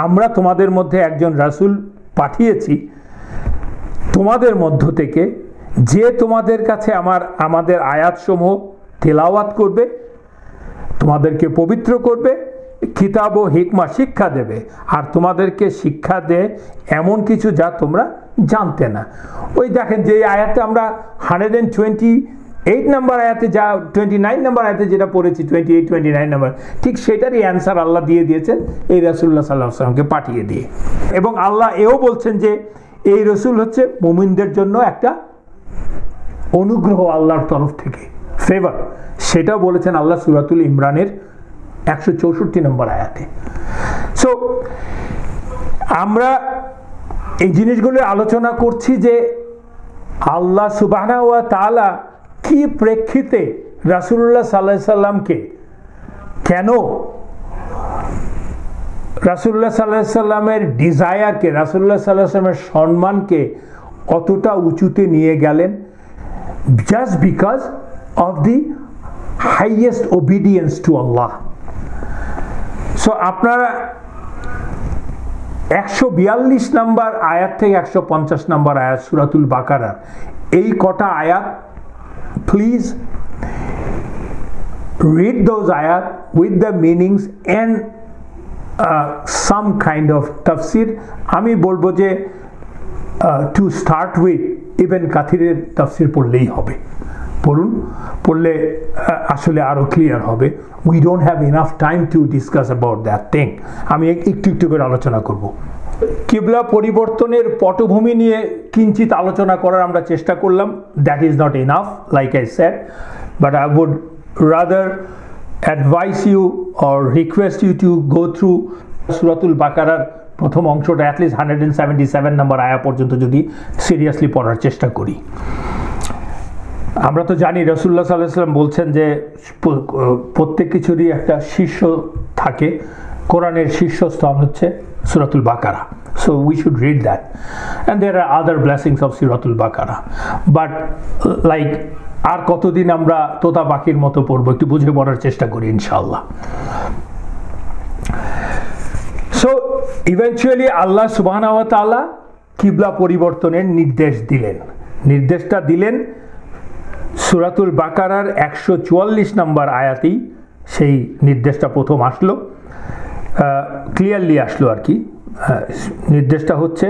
আমরা তোমাদের মধ্যে একজন রাসূল পাঠিয়েছি তোমাদের মধ্য থেকে, যে তোমাদের কাছে আমাদের আয়াতসমূহ তেলাওয়াত করবে, তোমাদেরকে পবিত্র করবে, কিতাব ও হিকমা শিক্ষা দেবে, আর তোমাদেরকে শিক্ষা দেয় এমন কিছু যা তোমরা জানতে না। ওই দেখেন যে আয়াতে আমরা 128 নম্বর আয়াতে যা 29 নম্বর আয়াতে যেটা পড়েছি 28-29 নম্বর, ঠিক সেটারই অ্যান্সার আল্লাহ দিয়ে দিয়েছেন এই রাসূলুল্লাহ সাল্লাল্লাহু আলাইহি ওয়াসাল্লামকে পাঠিয়ে দিয়ে। এবং আল্লাহ এও বলছেন যে এই রাসূল হচ্ছে মুমিনদের জন্য একটা অনুগ্রহ আল্লাহর তরফ থেকে, ফেভার, সেটাও বলেছেন আল্লাহ সূরাতুল ইমরানের 164 নম্বর আয়াতে। সো আমরা এই জিনিসগুলো আলোচনা করছি যে আল্লাহ সুবহানাহু ওয়া তাআলা কি প্রেক্ষিতে রাসূলুল্লাহ সাল্লাল্লাহু আলাইহি সাল্লামকে, কেন রাসূলুল্লাহ সাল্লাল্লাহু আলাইহি সাল্লামের ডিজায়ারকে, রাসূলুল্লাহ সাল্লাল্লাহু আলাইহি সাল্লামের সম্মানকে অতটা উঁচুতে নিয়ে গেলেন, just because of the highest obedience to Allah. So আপনারা 142 নম্বর আয়াত থেকে 150 নম্বর আয়াত সূরাতুল বাকারার এই কটা আয়াত, please read those ayat with the meanings and some kind of তাফসির। আমি বলবো যে টু স্টার্ট উইথ ইবনে কাথিরের তাফসির পড়লেই হবে, পড়ুন, পড়লে আসলে আরও ক্লিয়ার হবে। We don't have enough time to discuss about that thing. আমি একটু একটু করে আলোচনা করব। কিবলা পরিবর্তনের পটভূমি নিয়ে কিঞ্চিত আলোচনা করার আমরা চেষ্টা করলাম। That is not enough, like I said, but I would rather advise you or request you to go through সূরাতুল বাকারার প্রথম অংশটা, অ্যাটলিস্ট 177 নম্বর আয়া পর্যন্ত যদি সিরিয়াসলি পড়ার চেষ্টা করি। আমরা তো জানি রাসূলুল্লাহ সাল্লাল্লাহু আলাইহি ওয়াসাল্লাম বলছেন যে প্রত্যেক কিছুরই একটা শীর্ষ থাকে, কোরআনের শীর্ষস্থান হচ্ছে সূরাতুল বাকারা। So we should read that, and there are other blessings of সূরাতুল বাকারা, but like আর কতদিন আমরা তোতা পাখির মতো পড়বো, একটু বুঝে পড়ার চেষ্টা করি ইনশাআল্লাহ। সো ইভেনচুয়ালি আল্লাহ সুবহানাহু ওয়া তাআলা কিবলা পরিবর্তনের নির্দেশ দিলেন। নির্দেশটা দিলেন সূরাতুল বাকারার 144 নম্বর আয়াতেই সেই নির্দেশটা প্রথম আসলো, ক্লিয়ারলি আসলো আর কি। নির্দেশটা হচ্ছে,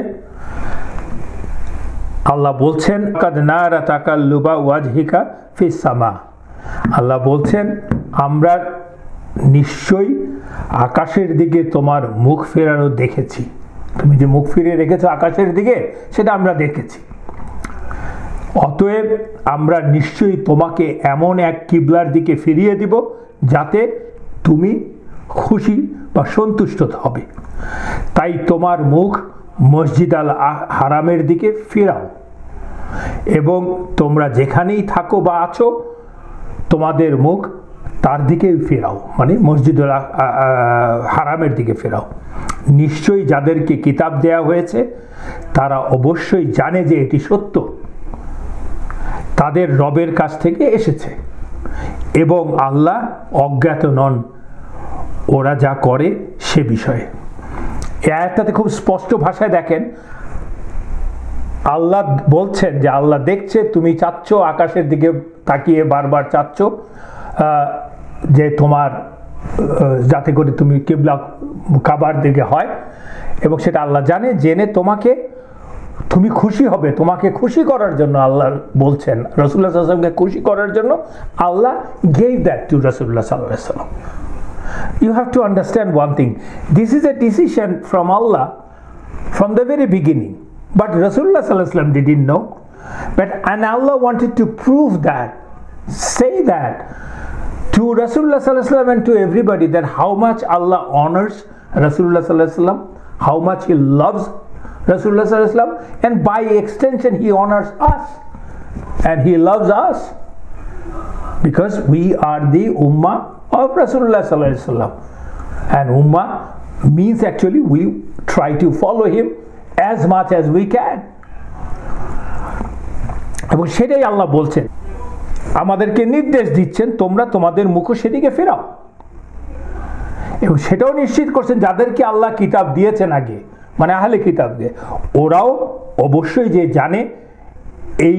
আল্লাহ বলছেন কাদ নারা তাকাল্লুবা ওয়াজহিকা ফিস সামা, আল্লাহ বলছেন আমরা নিশ্চয়ই আকাশের দিকে তোমার মুখ ফেরানো দেখেছি। তুমি যে মুখ ফিরিয়ে রেখেছো আকাশের দিকে, সেটা আমরা দেখেছি। অতএব আমরা নিশ্চয়ই তোমাকে এমন এক কিবলার দিকে ফিরিয়ে দিব যাতে তুমি খুশি বা সন্তুষ্ট হবে। তাই তোমার মুখ মসজিদ আল হারামের দিকে ফেরাও এবং তোমরা যেখানেই থাকো বা আছো তোমাদের মুখ তার দিকেই ফেরাও, মানে মসজিদ আল হারামের দিকে ফেরাও। নিশ্চয়ই যাদেরকে কিতাব দেয়া হয়েছে তারা অবশ্যই জানে যে এটি সত্য, তাদের রবের কাছ থেকে এসেছে এবং আল্লাহ অজ্ঞাত নন ওরা যা করে সে বিষয়ে। এই আয়াতটাতে খুব স্পষ্ট ভাষায় দেখেন আল্লাহ বলছেন যে আল্লাহ দেখছে, তুমি চাচ্ছ আকাশের দিকে তাকিয়ে বারবার চাচ্ছ যে তোমার যাতে করে তুমি কিবলা কাবার দিকে হয়, এবং সেটা আল্লাহ জানে, জেনে তুমি খুশি হবে, তোমাকে খুশি করার জন্য আল্লাহ বলছেন, রাসূলুল্লাহ সাল্লাল্লাহু আলাইহি ওয়াসাল্লামকে খুশি করার জন্য আল্লাহ gave that to রাসূলুল্লাহ সাল্লাল্লাহু আলাইহি ওয়াসাল্লাম। You have to understand one thing, this is a decision from Allah from the very beginning, but Rasulullah sallallahu alaihi wasallam didn't know, and Allah wanted to prove that, say that to Rasulullah sallallahu alaihi wasallam and to everybody, that how much Allah honors Rasulullah sallallahu alaihi wasallam, how much he loves Rasulullah sallallahu alaihi wasallam, and by extension he honors us and he loves us because we are the ummah of Rasulullah sallallahu alaihi wasallam, and ummah means actually we try to follow him as much as we can, এবং সেটাই আল্লাহ বলছেন, আমাদেরকে নির্দেশ দিচ্ছেন তোমরা তোমাদের মুখ সেদিকে ফেরাও, এবং সেটাও নিশ্চিত করছেন যাদেরকে আল্লাহ কিতাব দিয়েছেন আগে, মানে আহলে কিতাবকে, ওরাও অবশ্যই যে জানে এই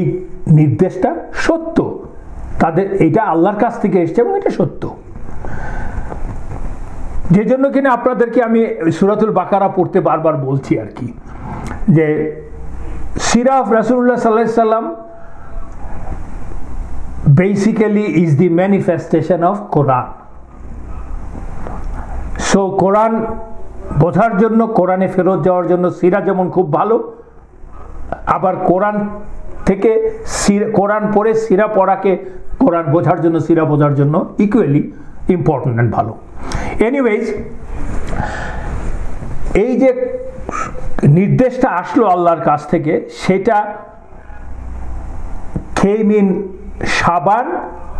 নির্দেশটা সত্য, তাদের এটা আল্লাহর কাছ থেকে এসেছে এবং এটা সত্য। যে জন্য কিনা আপনাদেরকে আমি সূরাতুল বাকারা পড়তে বারবার বলছি আর কি, যে সিরা অফ রাসূলুল্লাহ সাল্লাল্লাহু আলাইহি ওয়াসাল্লাম basically is the manifestation of Quran. So কোরআন বোঝার জন্য, কোরআনে ফেরত যাওয়ার জন্য সিরা যেমন খুব ভালো, আবার কোরআন থেকে কোরআন পড়ে সিরা পড়াকে কোরআন বোঝার জন্য, সিরা বোঝার জন্য ইকুয়ালি ইম্পর্টেন্ট অ্যান্ড ভালো। এনিওয়েজ, এই যে নির্দেশটা আসলো আল্লাহর কাছ থেকে, সেটা came in Shaban,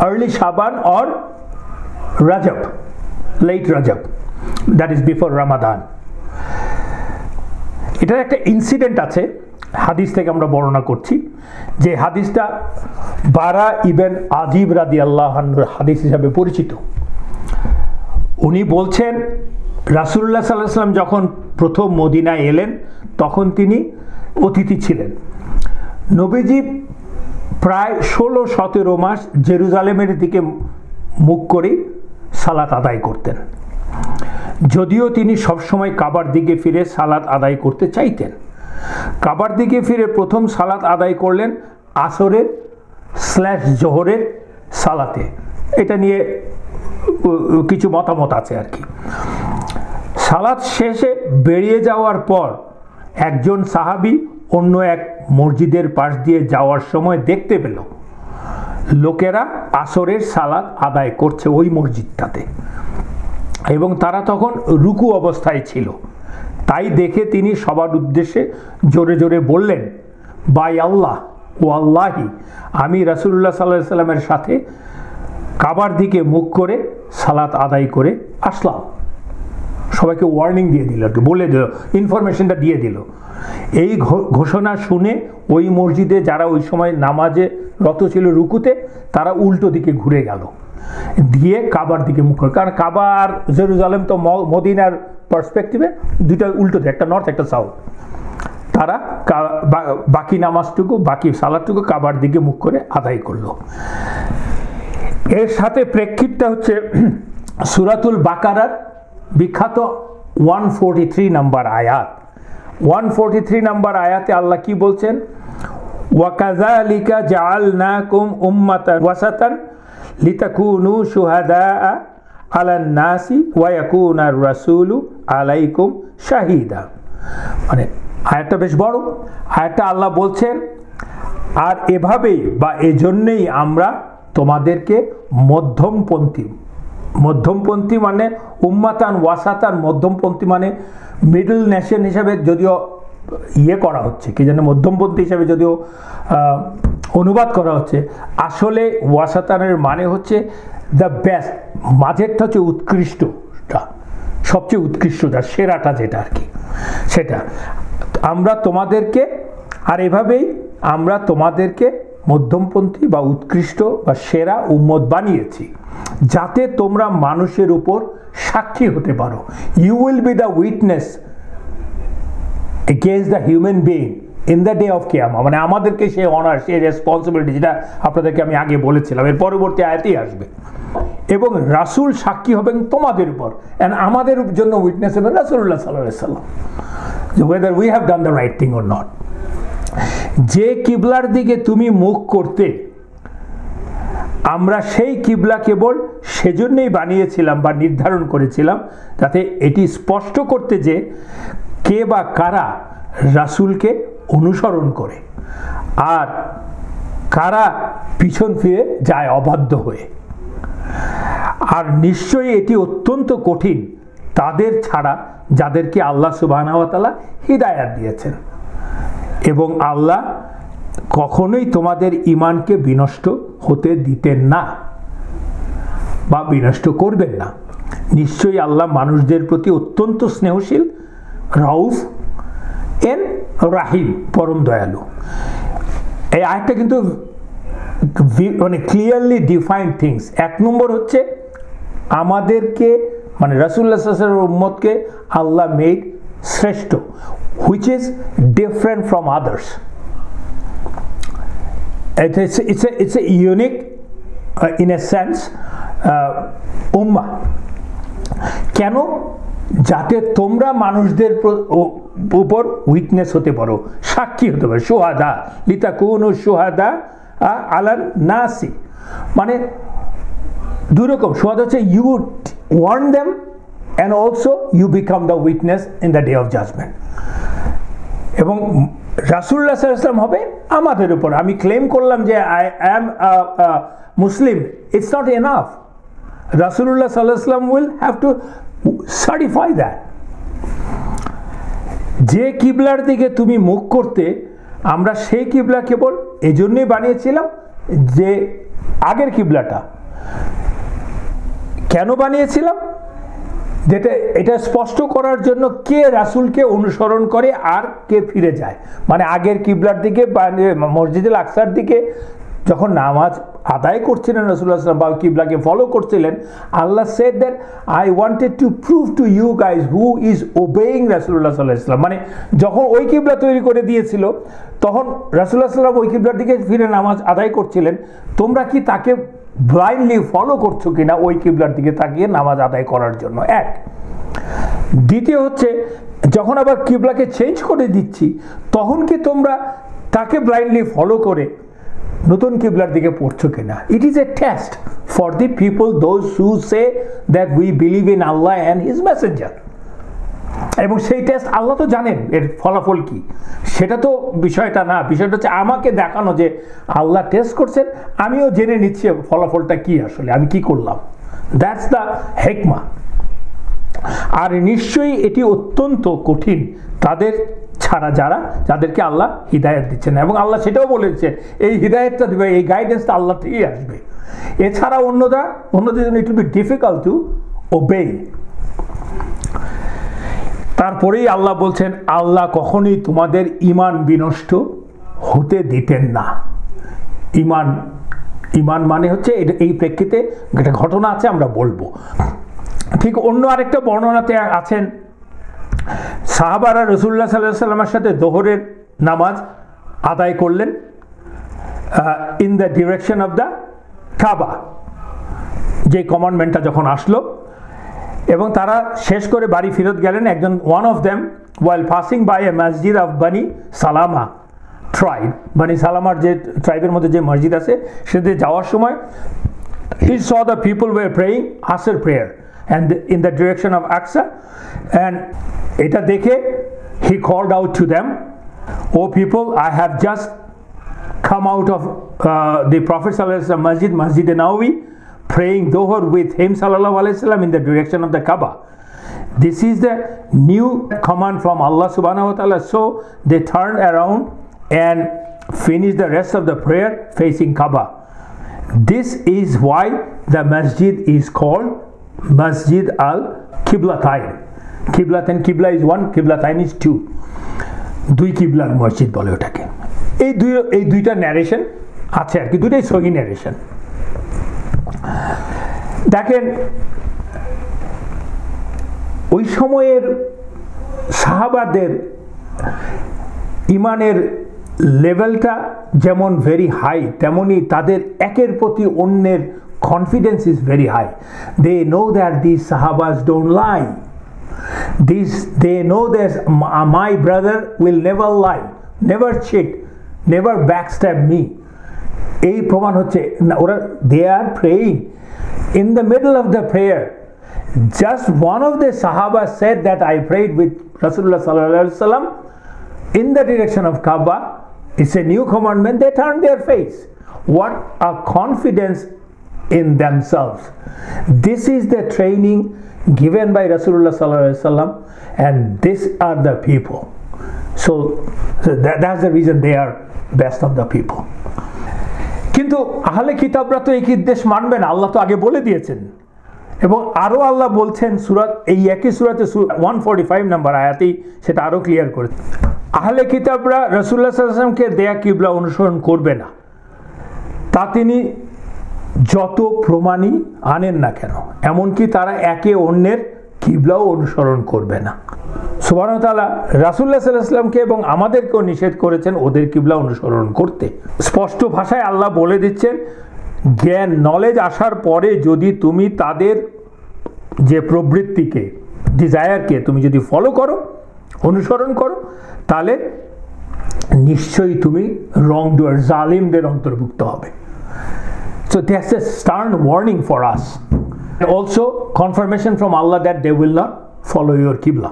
early Shaban or Rajab, late Rajab, that is before Ramadan. এটার একটা ইনসিডেন্ট আছে, হাদিস থেকে আমরা বর্ণনা করছি, যে হাদিসটা বারা ইবনে আজিব রাদিয়াল্লাহু আনহুর হাদিস হিসাবে পরিচিত। উনি বলছেন রাসূলুল্লাহ সাল্লাল্লাহু আলাইহি ওয়াসাল্লাম যখন প্রথম মদিনায় এলেন তখন তিনি অতিথি ছিলেন। নবীজি প্রায় 16-17 মাস জেরুজালেমের দিকে মুখ করে সালাত আদায় করতেন। যদিও তিনি সবসময় কাবার দিকে ফিরে সালাত আদায় করতে চাইতেন। কাবার দিকে ফিরে প্রথম সালাত আদায় করলেন আসরের / জোহরের সালাতে। এটা নিয়ে কিছু মতামত আছে আর কি। সালাত শেষে বেরিয়ে যাওয়ার পর একজন সাহাবী অন্য এক মসজিদের পাশ দিয়ে যাওয়ার সময় দেখতে পেল লোকেরা আসরের সালাত আদায় করছে ওই মসজিদটাতে, এবং তারা তখন রুকু অবস্থায় ছিল। তাই দেখে তিনি সবার উদ্দেশ্যে জোরে জোরে বললেন, বাই আল্লাহ ও আল্লাহি, আমি রাসূলুল্লাহ সাল্লাল্লাহু আলাইহি সাল্লামের সাথে কাবার দিকে মুখ করে সালাত আদায় করে আসলাম। সবাইকে ওয়ার্নিং দিয়ে দিল, বলে দিল, ইনফরমেশনটা দিয়ে দিল। এই ঘোষণা শুনে ওই মসজিদে যারা ওই সময় নামাজে রত ছিল রুকুতে, তারা উল্টো দিকে ঘুরে গেল, দিয়ে কাবার দিকে মুখ করে। কারণ কাবা আর জেরুজালেম তো মদিনার পার্সপেক্টিভে দুইটা উল্টো, একটা নর্থ একটা সাউথ। তারা বাকি নামাজটুকু, বাকি সালাদটুকু কাবার দিকে মুখ করে আদায় করলো। এর সাথে প্রেক্ষিতটা হচ্ছে সূরাতুল বাকারার বিখ্যাত 143 নম্বর আয়াত। 143 নম্বর আয়াতে আল্লাহ কি বলছেন, ওয়াকাযালিকা জাআলনাকুম উম্মাতান ওয়াসাতান লিতাকুনু শুহাদাআ আলান নাসি ওয়া ইয়াকুনার রাসূলু আলাইকুম শাহিদা। মানে আয়াতটা বেশ বড়। আয়াতটা আল্লাহ বলছেন, আর এভাবেই বা এজন্যই আমরা তোমাদেরকে মধ্যমপন্থী মানে উম্মাতান ওয়াসাতান, মধ্যমপন্থী মানে মিডল নেশন হিসাবে যদিও করা হচ্ছে, কি যেন মধ্যমপন্থী হিসাবে যদিও অনুবাদ করা হচ্ছে, আসলে ওয়াসাতানের মানে হচ্ছে দ্য বেস্ট, মাঝেরটা হচ্ছে উৎকৃষ্টটা, সবচেয়ে উৎকৃষ্টটা, সেরাটা যেটা আর কি, সেটা আমরা তোমাদেরকে, আর এভাবেই আমরা তোমাদেরকে মধ্যমপন্থী বা উৎকৃষ্ট বা সেরা উম্মত বানিয়েছি, যাতে তোমরা মানুষের উপর সাক্ষী হতে পারো। You will be the witness against the human being in the day of কিয়ামা। মানে আমাদেরকে সেই অনার, সেই রেসপন্সিবিলিটি, যেটা আপনাদেরকে আমি আগে বলেছিলাম, এর পরবর্তী আয়াতেই আসবে। এবং রাসূল সাক্ষী হবেন তোমাদের উপর, এন্ড আমাদের জন্য উইটনেস হবেন রাসূলুল্লাহ সাল্লাল্লাহু আলাইহি ওয়াসাল্লাম, whether we have done the right thing or not. যে কিবলার দিকে তুমি মুখ করতে, আমরা সেই কিবলা কেবল সেজন্যই বানিয়েছিলাম বা নির্ধারণ করেছিলাম যাতে এটি স্পষ্ট করতে যে কে বা কারা রাসূলকে অনুসরণ করে আর কারা পিছন ফিরে যায় অবাধ্য হয়ে। আর নিশ্চয়ই এটি অত্যন্ত কঠিন তাদের ছাড়া যাদেরকে আল্লাহ সুবহানাহু ওয়া তাআলা হিদায়াত দিয়েছেন, এবং আল্লাহ কখনোই তোমাদের ঈমানকে বিনষ্ট হতে দিতেন না বা বিনষ্ট করবেন না। নিশ্চয়ই আল্লাহ মানুষদের প্রতি অত্যন্ত স্নেহশীল, রাউফ এন্ড রাহিম, পরম দয়ালু। এই আয়াতটা কিন্তু মানে ক্লিয়ারলি ডিফাইন্ড থিংস। এক নম্বর হচ্ছে আমাদেরকে মানে রাসূলুল্লাহ সাল্লাল্লাহু আলাইহি ওয়াসাল্লামের উম্মতকে আল্লাহ মেড শ্রেষ্ঠ, which is different from others. It's a unique in a sense ummah. কেন? যাতে তোমরা মানুষদের উপর উইটনেস হতে পারো, সাক্ষী হতে পারো, শুহাদা লিতাকুনু শুহাদা আলান নাসি। মানে দুই রকম শুহাদা হচ্ছে you warn them and also you become the witness in the day of judgment. এবং রাসূলুল্লাহ সাল্লাল্লাহু আলাইহি ওয়াসাল্লাম হবে আমাদের উপর। আমি ক্লেম করলাম যে I am Muslim, it's not enough. রাসূলুল্লাহ সাল্লাল্লাহু আলাইহি ওয়াসাল্লাম will have to certify that. যে কিবলার দিকে তুমি মুখ করতে, আমরা সেই কিবলা কেবল এজন্যই বানিয়েছিলাম যে আগের কিবলাটা কেন বানিয়েছিলাম, যেটা এটা স্পষ্ট করার জন্য কে রাসূলকে অনুসরণ করে আর কে ফিরে যায়। মানে আগের কিবলার দিকে মসজিদুল আকসার দিকে যখন নামাজ আদায় করছিলেন রাসূলুল্লাহ সাল্লাল্লাহু আলাইহি ওয়াসাল্লাম বা কিবলাকে ফলো করছিলেন, আল্লাহ said that I wanted to prove to you guys who is obeying রাসূলুল্লাহ সাল্লাল্লাহু আলাইহি ওয়াসাল্লাম। মানে যখন ওই কিবলা তৈরি করে দিয়েছিল তখন রাসূলুল্লাহ সাল্লাল্লাহু আলাইহি ওয়াসাল্লাম ওই কিবলার দিকে ফিরে নামাজ আদায় করছিলেন, তোমরা কি তাকে ব্লাইন্ডলি ফলো করছো কিনা ওই কিবলার দিকে তাকিয়ে নামাজ আদায় করার জন্য। এক দ্বিতীয় হচ্ছে যখন আবার কিবলাকে চেঞ্জ করে দিচ্ছি তখন কি তোমরা তাকে ব্লাইন্ডলি ফলো করে নতুন কিবলার দিকে পড়ছো কিনা? It is a test for the people those who say that we believe in Allah and his Messenger. এবং সেই টেস্ট আল্লাহ তো জানেন এর ফলাফল কি, সেটা তো বিষয়টা না। বিষয়টা হচ্ছে আমাকে দেখানো যে আল্লাহ টেস্ট করছেন, আমিও জেনে নিচ্ছি ফলাফলটা কি, আসলে আমি কি করলাম। That's the হেকমা। আর নিশ্চয়ই এটি অত্যন্ত কঠিন তাদের ছাড়া যাদেরকে আল্লাহ হিদায়াত দিচ্ছেন, এবং আল্লাহ সেটাও বলেছে এই হিদায়াতটা দেবে, এই গাইডেন্সটা আল্লাহ থেকেই আসবে। এছাড়া অন্যদের জন্য it will be difficult to ওবে। তারপরেই আল্লাহ বলছেন আল্লাহ কখনোই তোমাদের ঈমান বিনষ্ট হতে দিতেন না। ঈমান মানে হচ্ছে এই প্রেক্ষিতে একটা ঘটনা আছে, আমরা বলবো। ঠিক অন্য আরেকটা বর্ণনাতে আছেন সাহাবারা রাসূলুল্লাহ সাল্লাল্লাহু আলাইহি ওয়াসাল্লামের সাথে যোহরের নামাজ আদায় করলেন in the direction of the কাবা, যে কমান্ডমেন্টটা যখন আসলো, এবং তারা শেষ করে বাড়ি ফেরত গেলেন। একজন one of them while passing by a মসজিদ অফ বানি সালামা ট্রাইব, বানি সালামার যে ট্রাইবের মধ্যে যে মসজিদ আছে সেটাতে যাওয়ার সময় he saw the people were praying Asr prayer and in the direction of Aqsa, and এটা দেখে he called out to them, "O people, I have just come out of the Prophet sallallahu alaihi wasallam Masjid Nawawi, praying Dhuhr with him sallallahu alaihi wasallam in the direction of the Kaaba. This is the new command from Allah subhanahu wa ta'ala." So they turned around and finished the rest of the prayer facing Kaaba. This is why the masjid is called Masjid al-Qiblatain. Qibla is one, Qiblatain is two. দুই কিবলার মসজিদ বলে ওটাকে। এই দুইটা narration আছে আর কি, দুইটাই সহি ন্যারেশন। দেখেন ওই সময়ের সাহাবাদের ইমানের লেভেলটা যেমন ভেরি হাই, তেমনি তাদের একের প্রতি অন্যের confidence is very high. They know that this সাহাবাস don't lie, they know that my brother will never lie, never cheat, never backstab me. এই প্রমাণ হচ্ছে ওরা they are praying in the middle of the prayer. Just one of the Sahaba said that I prayed with Rasulullah sallallahu alaihi wasallam in the direction of Kaaba. It's a new commandment. They turned their face. What a confidence in themselves. This is the training given by Rasulullah sallallahu alaihi wasallam, and these are the people. So that's the reason they are best of the people. কিন্তু আহলে কিতাবরা তো এই নির্দেশ মানবে না, আল্লাহ তো আগে বলে দিয়েছেন। এবং আরো আল্লাহ বলছেন এই একই সূরাতে 145 নম্বর আয়াতেই সেটা আরো ক্লিয়ার করে, আহলে কিতাবরা রাসূলুল্লাহ সাল্লাল্লাহু আলাইহি ওয়াসাল্লামকে দেয়া কিবলা অনুসরণ করবে না, তা তিনি যত প্রমাণই আনেন না কেন, এমনকি তারা একে অন্যের কিবলাও অনুসরণ করবে না। সুবহানাহু ওয়া তাআলা রাসূলুল্লাহ সাল্লাল্লাহু আলাইহি ওয়াসাল্লামকে এবং আমাদেরকেও নিষেধ করেছেন ওদের কিবলা অনুসরণ করতে। স্পষ্ট ভাষায় আল্লাহ বলে দিচ্ছেন, জ্ঞান নলেজ আসার পরে যদি তুমি তাদের যে প্রবৃত্তিকে, ডিজায়ারকে তুমি যদি ফলো করো, অনুসরণ করো, তাহলে নিশ্চয়ই তুমি রং ডুয়ার, জালিমদের অন্তর্ভুক্ত হবে। So that's a stern warning for us. And also confirmation from Allah that they will not follow your Qibla.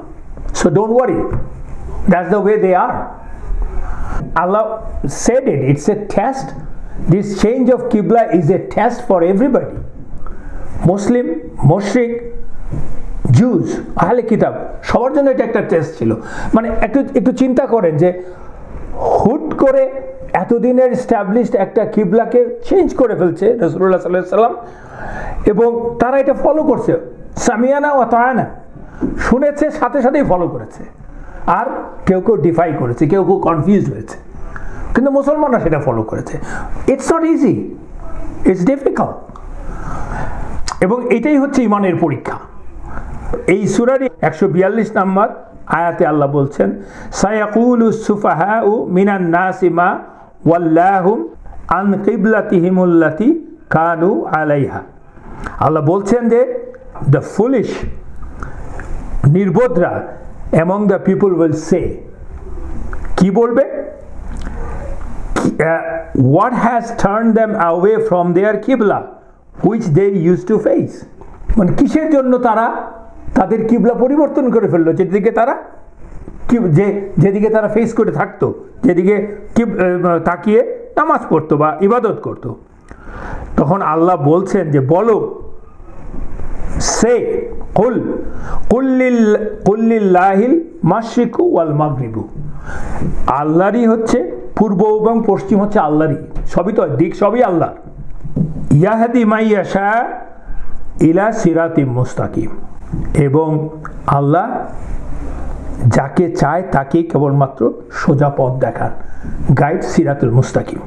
So don't worry. That's the way they are. Allah said it. It's a test. This change of Qibla is a test for everybody. Muslim, Mushrik, Jews, আহলে কিতাব সবার জন্য এটা একটা test ছিল। মানে একটু চিন্তা করেন যে হুট করে এতদিনের এস্টাবলিশড একটা কিবলাকে চেঞ্জ করে ফেলছে রাসূলুল্লাহ সাল্লাল্লাহু আলাইহি ওয়াসাল্লাম, এবং তারা এটা ফলো করছে। সামিয়ানা ওয়া তাআনা, শুনেছে সাথে সাথেই ফলো করেছে, আর কেউ ডিফাই করেছে, কেউ কনফিউজড হয়েছে, কিন্তু মুসলমানরা সেটা ফলো করেছে। It's not easy, it's difficult. এবং এটাই হচ্ছে ইমানের পরীক্ষা। এই সূরার 142 নম্বর আয়াতে আল্লাহ বলছেন, সায়াকুলুস সুফাহাউ মিনান নাসি মা ওয়াল্লাহুম আন কিবলাতিহিমুল্লাতি কানু আলাইহা। আল্লাহ বলছেন যে the foolish নির্বোধরা among the people will say, কি বলবে? What has turned them away from their qibla which they used to face? মানে কিসের জন্য তারা তাদের কিবলা পরিবর্তন করে ফেললো, যেদিকে তারা যেদিকে তারা ফেস করে থাকতো, যেদিকে তাকিয়ে নামাজ পড়তো বা ইবাদত করতো। তখন আল্লাহ বলছেন যে বলো, সে কুল্লিল্লাহিল মাশরিকু ওয়াল মাগরিবু, আল্লাহরই হচ্ছে পূর্ব এবং পশ্চিম হচ্ছে আল্লাহরই, সবই তো দিক সবই আল্লাহ। ইয়াহদি মাইয়াশা ইলা সিরাতিম মুস্তাকিম, এবং আল্লাহ যাকে চায় তাকে কেবলমাত্র সোজা পথ দেখান, গাইড সিরাতুল মুস্তাকিম।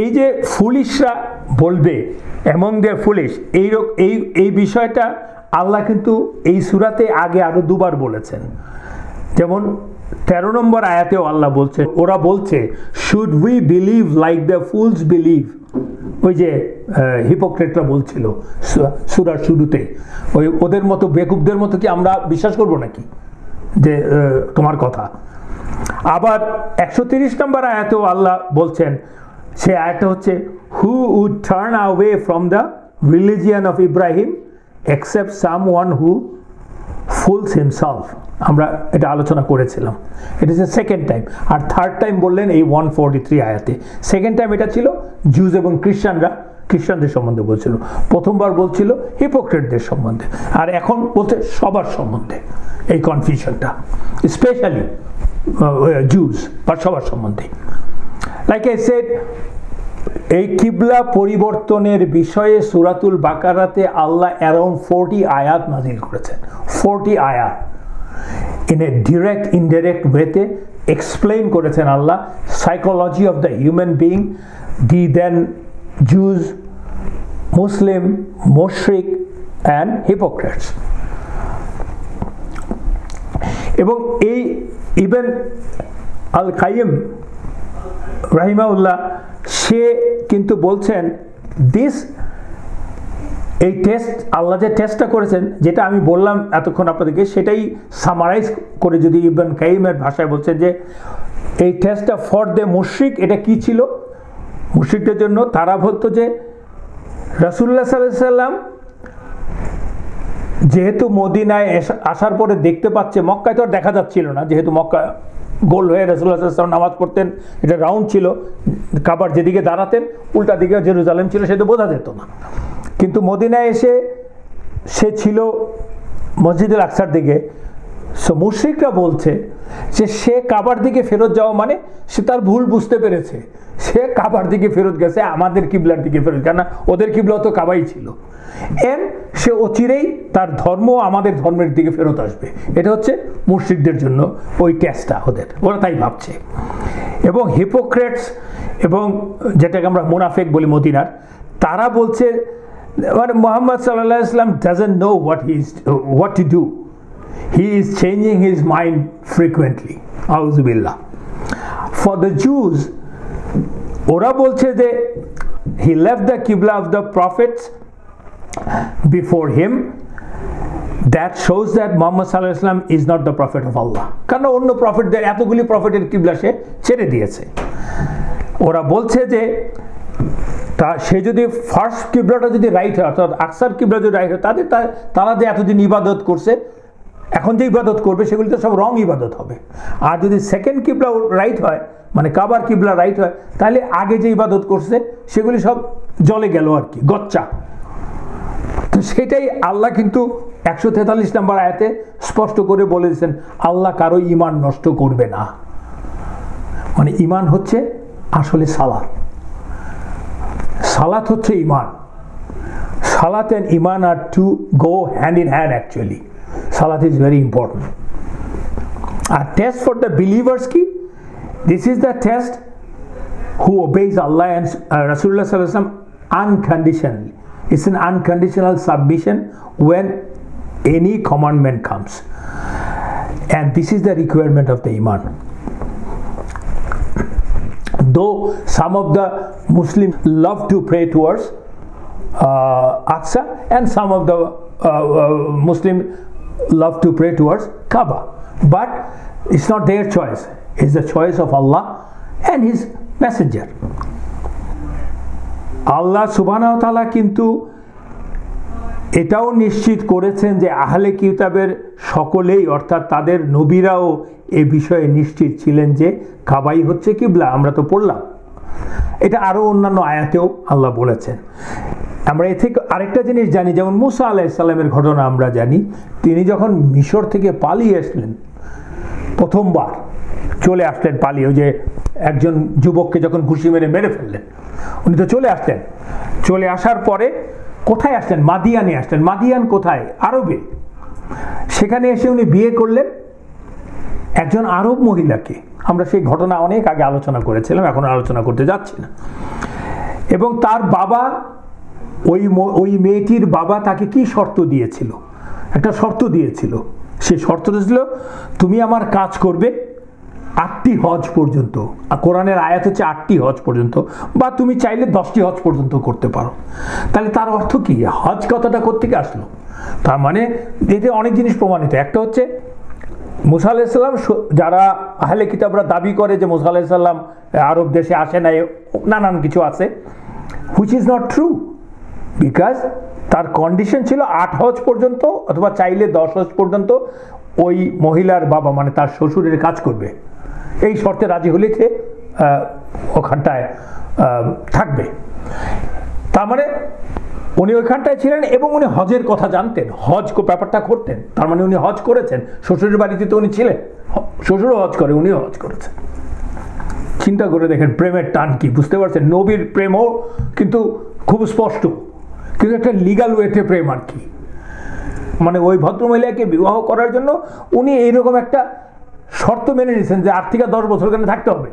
এই যে ফুলিশরা বলবে among their foolish, এই বিষয়টা আল্লাহ কিন্তু এই সূরাতে আগে আরো দুবার বলেছেন। যেমন 13 নম্বর আয়াতেও আল্লাহ বলছে, ওরা বলছে should we believe like the fools believe, ওই যে হিপোক্রেটরা বলছিল সূরার শুরুতে, ওই ওদের মতো বেকুবদের মতো কি আমরা বিশ্বাস করব নাকি যে তোমার কথা। আবার 130 নম্বর আয়াতেও আল্লাহ বলছেন, সে আয়াতটা হচ্ছে who would turn away from the religion of Ibrahim except someone who fools himself, আমরা এটা আলোচনা করেছিলাম। এটা হচ্ছে সেকেন্ড টাইম। আর থার্ড টাইম বললেন এই 143 আয়াতে। সেকেন্ড টাইম এটা ছিল জুজ এবং খ্রিস্টানদের সম্বন্ধে বলছিল, প্রথমবার বলছিল হিপোক্রেটদের সম্বন্ধে, আর এখন বলছে সবার সম্বন্ধে। এই কনফিউশনটা স্পেশালি জুজ বা সবার সম্বন্ধে। লাইক আই সেড, এই কিবলা পরিবর্তনের বিষয়ে সূরাতুল বাকারাতে আল্লাহ অ্যারাউন্ড 40 আয়াত নাজিল করেছেন। 40 আয়াত ইন এ ডিরেক্ট ইনডাইরেক্ট ওয়েতে এক্সপ্লেইন করেছেন আল্লাহ psychology of the human being, the then Jews, Muslim, মুশরিক অ্যান্ড হিপোক্রেটস। এবং এই ইবন আল কাইয়িম রাহিমাহুল্লাহ সে কিন্তু বলছেন এই টেস্ট, আল্লাহ যে টেস্টটা করেছেন, যেটা আমি বললাম এতক্ষণ আপনাদেরকে, সেটাই সামারাইজ করে যদি ইবন কাইয়িমের ভাষায় বলছেন যে এই টেস্টটা ফর দ্য মুশরিক, এটা কি ছিল মুশরিকদের জন্য? তারা বলতো যে রাসূলুল্লাহ সাল্লাল্লাহু আলাইহি সাল্লাম যেহেতু মদিনায় আসার পরে দেখতে পাচ্ছে, মক্কায় তো আর দেখা যাচ্ছিল না, যেহেতু মক্কা গোল হয়ে রাসূলুল্লাহ সাল্লাল্লাহু আলাইহি ওয়াসাল্লাম নামাজ পড়তেন, এটা রাউন্ড ছিল, কাবার যেদিকে দাঁড়াতেন উল্টা দিকে জেরুজালেম ছিল, সেটা বোঝা যেত না। কিন্তু মদিনায় এসে সে ছিল মসজিদুল আকসার দিকে। সো মুশরিকরা বলছে যে সে কাবার দিকে ফেরত যাওয়া মানে সে তার ভুল বুঝতে পেরেছে, সে কাবার দিকে ফেরত গেছে, আমাদের কিবলার দিকে ফেরত, কেননা ওদের কিবলা তো কাবাই ছিল, এর সে অচিরেই তার ধর্ম আমাদের ধর্মের দিকে ফেরত আসবে। এটা হচ্ছে মুশরিকদের জন্য ওই টেস্টটা, ওরা তাই ভাবছে। এবং হিপোক্রেটস এবং যেটাকে আমরা মুনাফিক বলি মদিনার, তারা বলছে মানে মুহাম্মদ সাল্লাল্লাহু আলাইহি ওয়াসাল্লাম doesn't know what to do, he is changing his mind frequently, আউযু বিল্লাহ। For the Jews, ওরা বলছে যে he left the qibla of the prophets before him, that shows that Muhammad sallallahu alaihi wasallam is not the prophet of Allah, কারণ অন্য প্রফেটদের এতগুলি প্রফেটের কিবলা সে ছেড়ে দিয়েছে। ওরা বলছে যে সে যদি ফার্স্ট কিবলাটা যদি রাইট হয়, অর্থাৎ আকসার কিবলা যদি রাইট হয়, তারা যে এতদিন ইবাদত করছে, এখন যে ইবাদত করবে সেগুলি তো সব রং ইবাদত হবে। আর যদি সেকেন্ড কিবলা রাইট হয়, মানে কাবার কিবলা রাইট হয়, তাহলে আগে যে ইবাদত করছে সেগুলি সব জলে গেল আর কি, গচ্চা। তো সেটাই আল্লাহ কিন্তু 143 নম্বর আয়াতে স্পষ্ট করে বলে দিয়েছেন, আল্লাহ কারো ঈমান নষ্ট করবে না। মানে ঈমান হচ্ছে আসলে সালাত, সালাত হচ্ছে ঈমান। সালাত and ঈমান are to go hand in hand actually. Salat is very important. A test for the believers ki, this is the test who obeys Allah and Rasulullah sallallahu alaihi wasallam unconditionally. It's an unconditional submission when any commandment comes, and this is the requirement of the iman. Though some of the Muslims love to pray towards Aqsa, and some of the Muslims love to pray towards Kaaba, but it's not their choice. It's the choice of Allah and His Messenger. আল্লাহ সুবহানাহু ওয়া তাআলা কিন্তু এটাও নিশ্চিত করেছেন যে আহলে কিতাবের সকলেই অর্থাৎ তাদের নবীরাও এ বিষয়ে নিশ্চিত ছিলেন যে কাবাই হচ্ছে কিবলা। আমরা তো পড়লাম, এটা আরও অন্যান্য আয়াতেও আল্লাহ বলেছেন। আমরা এ থেকে আরেকটা জিনিস জানি, যেমন মুসা আলাইহিস সালামের ঘটনা আমরা জানি। তিনি যখন মিশর থেকে পালিয়ে আসলেন, প্রথমবার চলে আসলেন পালিয়ে, ওই যে একজন যুবককে যখন ঘুষি মেরে ফেললেন, উনি তো চলে আসলেন। চলে আসার পরে কোথায় আসলেন? মাদিয়ানে আসলেন। মাদিয়ান কোথায়? আরবে। সেখানে এসে উনি বিয়ে করলেন একজন আরব মহিলাকে। আমরা সেই ঘটনা অনেক আগে আলোচনা করেছিলাম, এখন আলোচনা করতে যাচ্ছি না। এবং তার বাবা, ওই মেয়েটির বাবা তাকে কি শর্ত দিয়েছিল? একটা শর্ত দিয়েছিল। সেই শর্তটা ছিল, তুমি আমার কাজ করবে 8টি হজ পর্যন্ত। কোরআনের আয়াত হচ্ছে 8টি হজ পর্যন্ত, বা তুমি চাইলে 10টি হজ পর্যন্ত করতে পারো। তাহলে তার অর্থ কি? হজ কথাটা কোত্থেকে আসলো? তার মানে এতে অনেক জিনিস প্রমাণিত। একটা হচ্ছে মুসা আলাইহিস সালাম, যারা আহলে কিতাবরা দাবি করে যে মুসা আলাইহিস সালাম আরব দেশে আসে নাই, নানান কিছু আছে, which is not true, because তার কন্ডিশন ছিল 8 হজ পর্যন্ত, অথবা চাইলে 10 হজ পর্যন্ত ওই মহিলার বাবা মানে তার শ্বশুরের কাজ করবে। এই শর্তে রাজি হলে সে ওখানটায় থাকবে। তার মানে উনি ওইখানটায় ছিলেন এবং উনি হজের কথা জানতেন, হজ ব্যাপারটা করতেন। তার মানে উনি হজ করেছেন, শ্বশুরের বাড়িতে তো উনি ছিলেন, শ্বশুরও হজ করে, উনিও হজ করেছেন। চিন্তা করে দেখেন প্রেমের টান কি, বুঝতে পারছেন? নবীর প্রেমও কিন্তু খুব স্পষ্ট, কিন্তু একটা লিগাল ওয়েতে প্রেম আর কি। মানে ওই ভদ্রমহিলাকে বিবাহ করার জন্য উনি এইরকম একটা শর্ত মেনে নিয়েছেন যে 8 থেকে 10 বছর এখানে থাকতে হবে।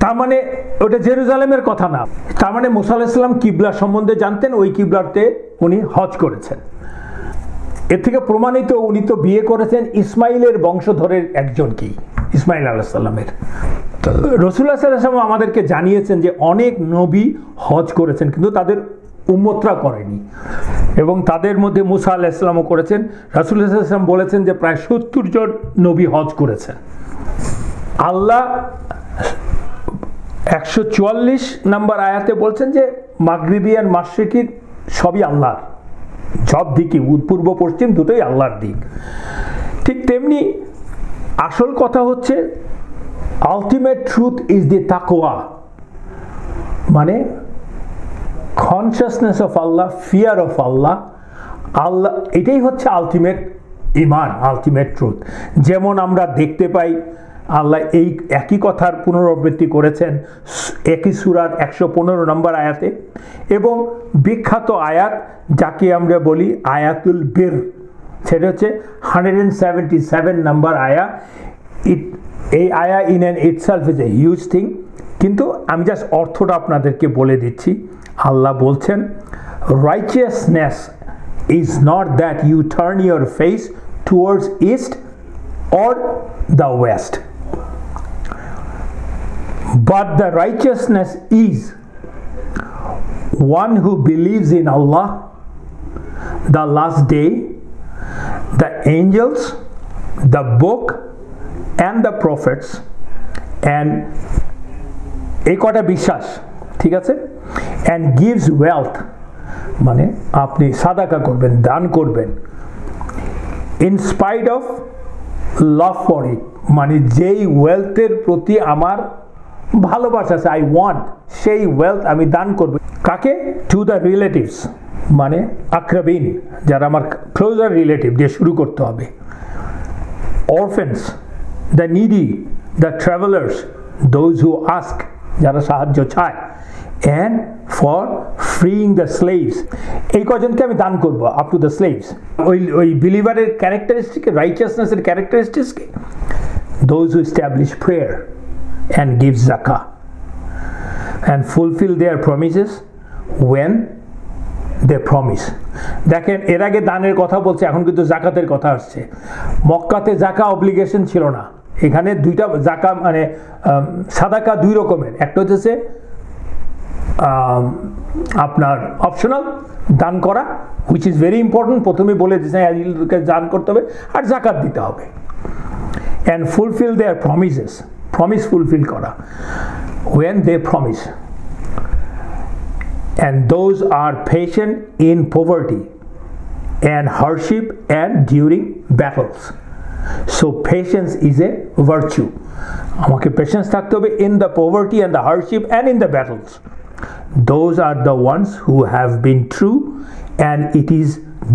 তার মানে ওটা জেরুজালেমের কথা না। তার মানে মুসা আলাইহিস সালাম কিবলা সম্বন্ধে জানতেন, ওই কিবলাতে উনি হজ করেছেন। এর থেকে প্রমাণিত উনি তো বিয়ে করেছেন ইসমাইলের বংশধরের একজনকেই, ইসমাইল আলাইহিস সালামের। রাসূলুল্লাহ সাল্লাল্লাহু আলাইহি ওয়াসাল্লাম আমাদেরকে জানিয়েছেন যে অনেক নবী হজ করেছেন, কিন্তু তাদের উম্মতরা করেনি, এবং তাদের মধ্যে মুসা আলাইহিস সালামও করেছেন। রাসূলুল্লাহ সাল্লাল্লাহু আলাইহি ওয়াসাল্লাম বলেছেন যে প্রায় 70 জন নবী হজ করেছেন। আল্লাহ 144 নম্বর আয়াতে বলছেন যে মাগরিবি আর মাশরিকি সবই আল্লাহর, সব দিকই পূর্ব পশ্চিম দুটোই আল্লাহর দিক। ঠিক তেমনি আসল কথা হচ্ছে আলটিমেট ট্রুথ ইজ দি তাকওয়া, মানে কনসিয়াসনেস অফ আল্লাহ, ফিয়ার অফ আল্লাহ। আল্লাহ এটাই হচ্ছে আলটিমেট ঈমান, আলটিমেট ট্রুথ। যেমন আমরা দেখতে পাই আল্লাহ এই একই কথার পুনরাবৃত্তি করেছেন একই সূরার 115 নম্বর আয়াতে, এবং বিখ্যাত আয়াত যাকে আমরা বলি আয়াতুল বীর, সেটা হচ্ছে 177 নম্বর আয়া। এই আয়া in and itself is a huge thing, কিন্তু আমি জাস্ট অর্থটা আপনাদেরকে বলে দিচ্ছি। আল্লাহ বলছেন, righteousness is not that you turn your face towards east or the west, but the righteousness is one who believes in Allah, the last day, the angels, the book and the prophets, and এই কটা বিশ্বাস, ঠিক আছে, and gives wealth, মানে আপনি সাদাকা করবেন, দান করবেন, in spite of love for it, মানে যেই ওয়েলথের প্রতি আমার ভালোবাসা আছে, আই ওয়ান্ট, সেই ওয়েলথ আমি দান করব। কাকে? টু দ্য রিলেটিভস, মানে আকরাবিন, যারা আমার ক্লোজার রিলেটিভ দিয়ে শুরু করতে হবে। Orphans, the needy, the travellers, those who ask, যারা সাহায্য চায়, অ্যান্ড ফর ফ্রিইং দ্য স্লেভস, এই কজনকে আমি দান করব, আপ টু দ্য স্লেভস। ওই বিলিভারের ক্যারেক্টারিস্টিক, রাইচিয়াসনেসের ক্যারেক্টারিস্টিক্স কি? Those who establish prayer and give zakah and fulfill their promises when they promise. দেখেন এর আগে দানের কথা বলছে, এখন কিন্তু জাকাতের কথা আসছে। মক্কাতে জাকা অব্লিগেশন ছিল না, এখানে দুইটা জাকা, মানে সাদাকা দুই রকমের, একটা হচ্ছে আপনার অপশনাল দান করা, হুইচ ইজ ভেরি ইম্পর্টেন্ট। প্রথমে বলে দিয়েছে দান করতে হবে আর যাকাত দিতে হবে। And fulfil their promises, promise fulfil করা, when they promise, and those are patient in poverty and hardship and during battles. So patience is a virtue. আমাকে patience থাকতে হবে in the poverty and the hardship and in the battles. Those are the ones who have been true, and it is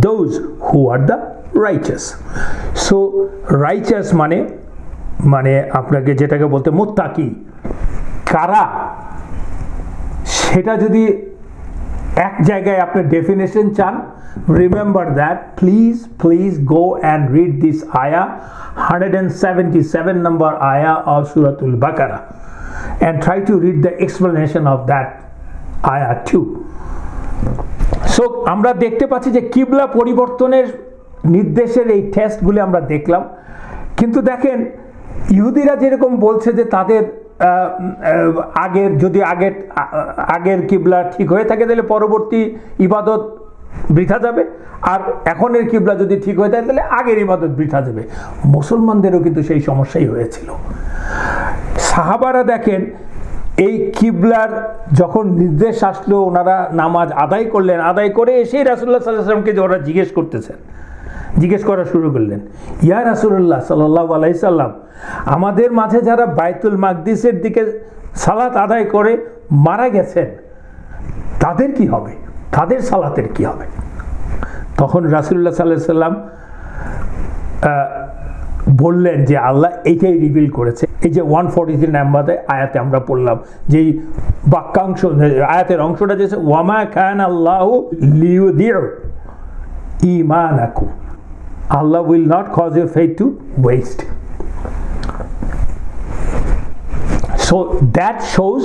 those who are the righteous. So righteous মানে আপনাকে যেটাকে বলতে মুত্তাকি কারা, সেটা যদি এক জায়গায় আপনি ডেফিনেশন চান, remember that, please go and read this আয়া, 177 number ayah of Suratul Baqarah, and try to read the explanation of that ayah too. So আমরা দেখতে পাচ্ছি যে কিবলা পরিবর্তনের নির্দেশের এই টেস্টগুলি আমরা দেখলাম, কিন্তু দেখেন ইহুদিরা যেরকম বলছে যে তাদের আগের কিবলা ঠিক হয়ে থাকে তাহলে পরবর্তী ইবাদত বৃথা যাবে, আর এখনের কিবলা যদি ঠিক হয়ে থাকে তাহলে আগের ইবাদত বৃথা যাবে। মুসলমানদেরও কিন্তু সেই সমস্যাই হয়েছিল। সাহাবারা দেখেন এই কিবলার যখন নির্দেশ আসলো, ওনারা নামাজ আদায় করলেন, আদায় করে এসে রাসূলুল্লাহ সাল্লাল্লাহু আলাইহি ওয়াসাল্লামকে ওরা জিজ্ঞেস করা শুরু করলেন, ইয়া রাসূলুল্লাহ সাল্লাল্লাহু আলাইহি সাল্লাম, আমাদের মাঝে যারা বাইতুল মাকদিসের দিকে সালাত আদায় করে মারা গেছেন তাদের কি হবে, তাদের সালাতের কি হবে? তখন রাসূলুল্লাহ সাল্লাল্লাহু আলাইহি সাল্লাম বললেন যে আল্লাহ এইটাই রিভিল করেছে। এই যে 143 নাম্বার আয়াতে আমরা পড়লাম, যেই বাক্যাংশ আয়াতের অংশটা যে ওয়ামা কানা আল্লাহু লিইউদিউ ঈমানাকুম, Allah will not cause your faith to waste. So that shows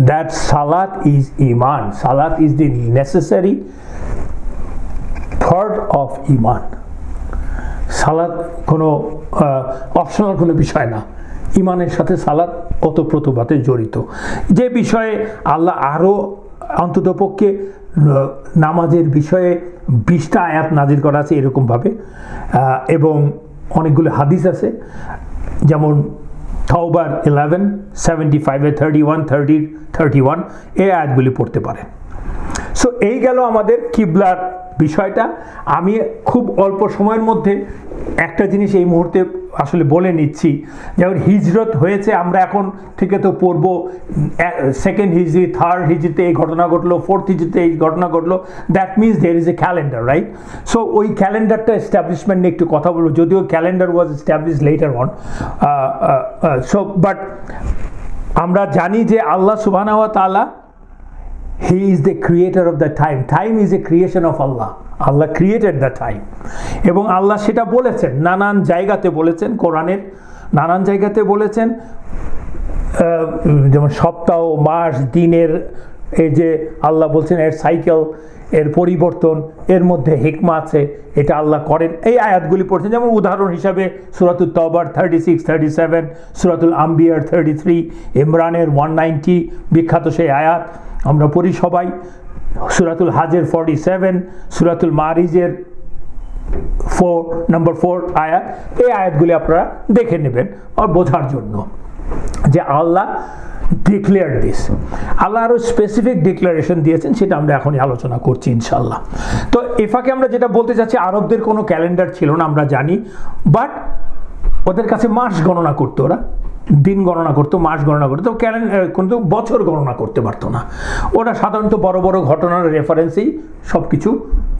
that salat is iman. Salat is the necessary part of iman. সালাত কোনো অপশনাল কোনো বিষয় না, ইমানের সাথে সালাত ওতপ্রোতভাবে জড়িত। যে বিষয়ে আল্লাহ আরও অন্ততপক্ষে নামাজের বিষয়ে 20টা আয়াত নাজিল করা আছে এরকমভাবে, এবং অনেকগুলো হাদিস আছে, যেমন তাওবার 11, 75, 31, 30, 31 এই আয়াতগুলি পড়তে পারেন। সো এই গেল আমাদের কিবলার বিষয়টা। আমি খুব অল্প সময়ের মধ্যে একটা জিনিস এই মুহূর্তে আসলে বলে নিচ্ছি, যেমন হিজরত হয়েছে, আমরা এখন থেকে তো পড়বো সেকেন্ড হিজরি, থার্ড হিজরিতে এই ঘটনা ঘটলো, ফোর্থ হিজরিতে এই ঘটনা ঘটলো, that means there is a calendar, right? So ওই ক্যালেন্ডারটা এস্টাবলিশমেন্ট নিয়ে একটু কথা বলবো, যদিও calendar was establish later on. So but আমরা জানি যে আল্লাহ সুবহানাহু ওয়া তাআলা, He is the creator of the time. Time is a creation of Allah. Allah created the time. এবং আল্লাহ সেটা বলেছেন, নানান জায়গাতে বলেছেন, কোরআনের নানান জায়গাতে বলেছেন, যেমন সপ্তাহ, মাস, দিনের এই যে আল্লাহ বলছেন এর সাইকেল, এর পরিবর্তন, এর মধ্যে হিকমা আছে, এটা আল্লাহ করেন। এই আয়াতগুলি পড়ছেন, যেমন উদাহরণ হিসাবে সূরাতুত তাওবার 36, 37, সূরাতুল আম্বিয়ার 33, ইমরানের 190 বিখ্যাত সেই আয়াত আমরা পড়ি সবাই, সূরাতুল হাজের 47, সূরাতুল মারিজের নম্বর 4 আয়াত। এই আয়াতগুলি আপনারা দেখে নেবেন আর বোঝার জন্য যে আল্লাহ ডিক্লেয়ার দিস, আল্লাহ আরও স্পেসিফিক ডিক্লারেশন দিয়েছেন, সেটা আমরা এখনই আলোচনা করছি ইনশাল্লাহ। তো এফাকে আমরা যেটা বলতে চাচ্ছি, আরবদের কোনো ক্যালেন্ডার ছিল না আমরা জানি, বাট ওদের কাছে মাস গণনা করতো, ওরা দিন গণনা করতো, মাস গণনা করতো, কিন্তু বছর গণনা করতে পারতো না। ওরা সাধারণত বড় বড় ঘটনার রেফারেন্সেই সব কিছু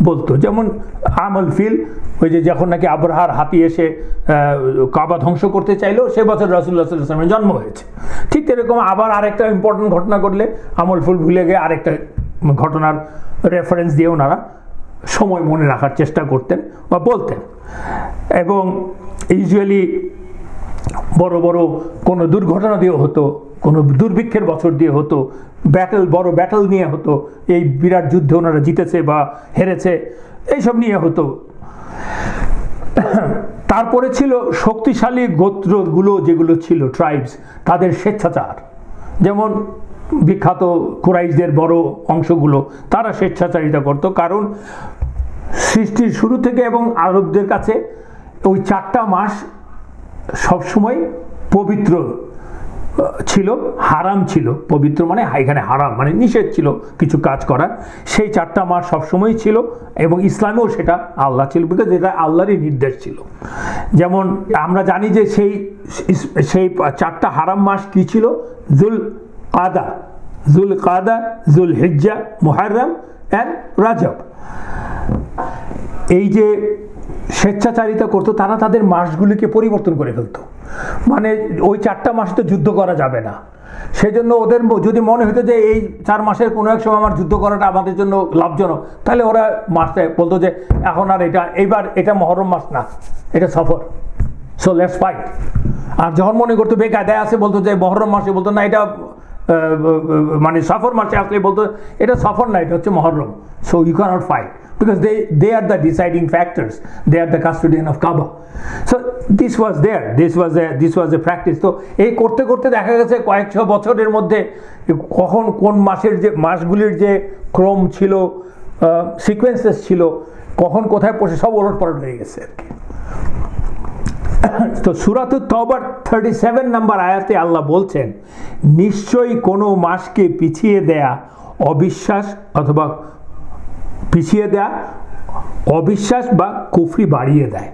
বলতো, যেমন আমল ফিল, ওই যে যখন নাকি আবরাহার হাতি এসে কাবা ধ্বংস করতে চাইলো, সে বছর রাসূলুল্লাহ সাল্লাল্লাহু আলাইহি ওয়াসাল্লামের জন্ম হয়েছে। ঠিক এরকম আবার আরেকটা ইম্পর্টেন্ট ঘটনা ঘটলে আমল ফুল ভুলে গিয়ে আরেকটা ঘটনার রেফারেন্স দিয়ে ওনারা সময় মনে রাখার চেষ্টা করতেন বা বলতেন। এবং ইউজুয়ালি বড় বড় কোনো দুর্ঘটনা দিয়ে হতো, কোনো দুর্ভিক্ষের বছর দিয়ে হতো, বড় ব্যাটল নিয়ে হতো, এই বিরাট যুদ্ধে ওনারা জিতেছে বা হেরেছে, এইসব নিয়ে হতো। তারপরে ছিল শক্তিশালী গোত্রগুলো, যেগুলো ছিল ট্রাইবস, তাদের স্বেচ্ছাচার, যেমন বিখ্যাত কুরাইশদের বড় অংশগুলো তারা স্বেচ্ছাচারিতা করত, কারণ সৃষ্টির শুরু থেকে এবং আরবদের কাছে ওই 4টা মাস সবসময় পবিত্র ছিল, হারাম ছিল। পবিত্র মানে এখানে হারাম মানে নিষেধ ছিল কিছু কাজ করা। সেই 4টা মাস সবসময় ছিল এবং ইসলামেও সেটা আল্লাহ ছিল, বিকজ এটা আল্লাহরই নির্দেশ ছিল। যেমন আমরা জানি যে সেই 4টা হারাম মাস কি ছিল? জুল কাদা, জুল হিজ্জা, মুহররম এন্ড রাজব। এই যে স্বেচ্ছাচারিতা করতো তারা তাদের মাসগুলিকে পরিবর্তন করে ফেলতো, মানে ওই 4টা মাস তো যুদ্ধ করা যাবে না, সেজন্য ওদের যদি মনে হতো যে এই 4 মাসের কোনো এক সময় আমার যুদ্ধ করাটা আমাদের জন্য লাভজনক, তাহলে ওরা মাসে বলতো যে এখন আর এইবার এটা মহরম মাস না, এটা সফর, সো লেটস ফাইট। আর যখন মনে করতো বেকায়দায় আছে বলতো যে মহরম মাসে, বলতো না এটা মানে সফর মাসে আসলে বলতো এটা সফর না, এটা হচ্ছে Muharram, so you cannot fight because they are the deciding factors, they are the custodian of Kaaba. So this was a practice. তো এই করতে করতে দেখা গেছে কয়েকশো বছরের মধ্যে কখন কোন মাসের যে মাসগুলির যে ক্রম ছিল, সিকোয়েন্সেস ছিল, কখন কোথায় পড়ছে সব ওলটপালট হয়ে গেছে আর কি। তো সূরাতুত তাওবার 37 নম্বর আয়াতে আল্লাহ বলছেন, নিশ্চয়ই কোনো মাসকে পিছিয়ে দেয়া অবিশ্বাস অথবা অবিশ্বাস বা কুফরি বাড়িয়ে দেয়।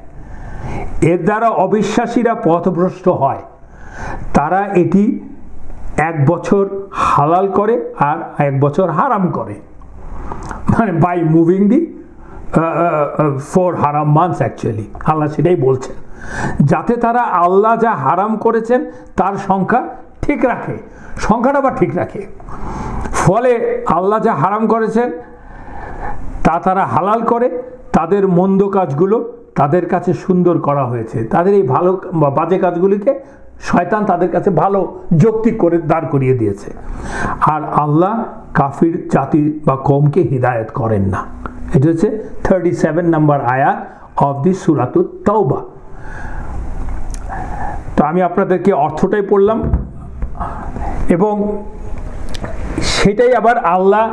এর দ্বারা অবিশ্বাসীরা পথভ্রষ্ট হয়, তারা এটি 1 বছর হালাল করে আর 1 বছর হারাম করে, মানে বাই মুভিং দি 4 হারাম মান্থস। অ্যাকচুয়ালি আল্লাহ সেটাই বলছেন, যাতে তারা আল্লাহ যা হারাম করেছেন তার সংখ্যা ঠিক রাখে, সংখ্যাটা বা ঠিক রাখে। ফলে আল্লাহ যা হারাম করেছেন তা তারা হালাল করে, তাদের মন্দ কাজগুলো তাদের কাছে সুন্দর করা হয়েছে, তাদের এই ভালো বা বাজে কাজগুলিকে শয়তান তাদের কাছে ভালো যৌক্তিক করে দাঁড় করিয়ে দিয়েছে। আর আল্লাহ কাফির জাতি বা কওমকে হিদায়াত করেন না। এটা হচ্ছে 37 নম্বর আয়াত অফ দি সূরাতুত তাওবা। তো আমি আপনাদেরকে অর্থটাই পড়লাম এবং সেটাই আবার আল্লাহ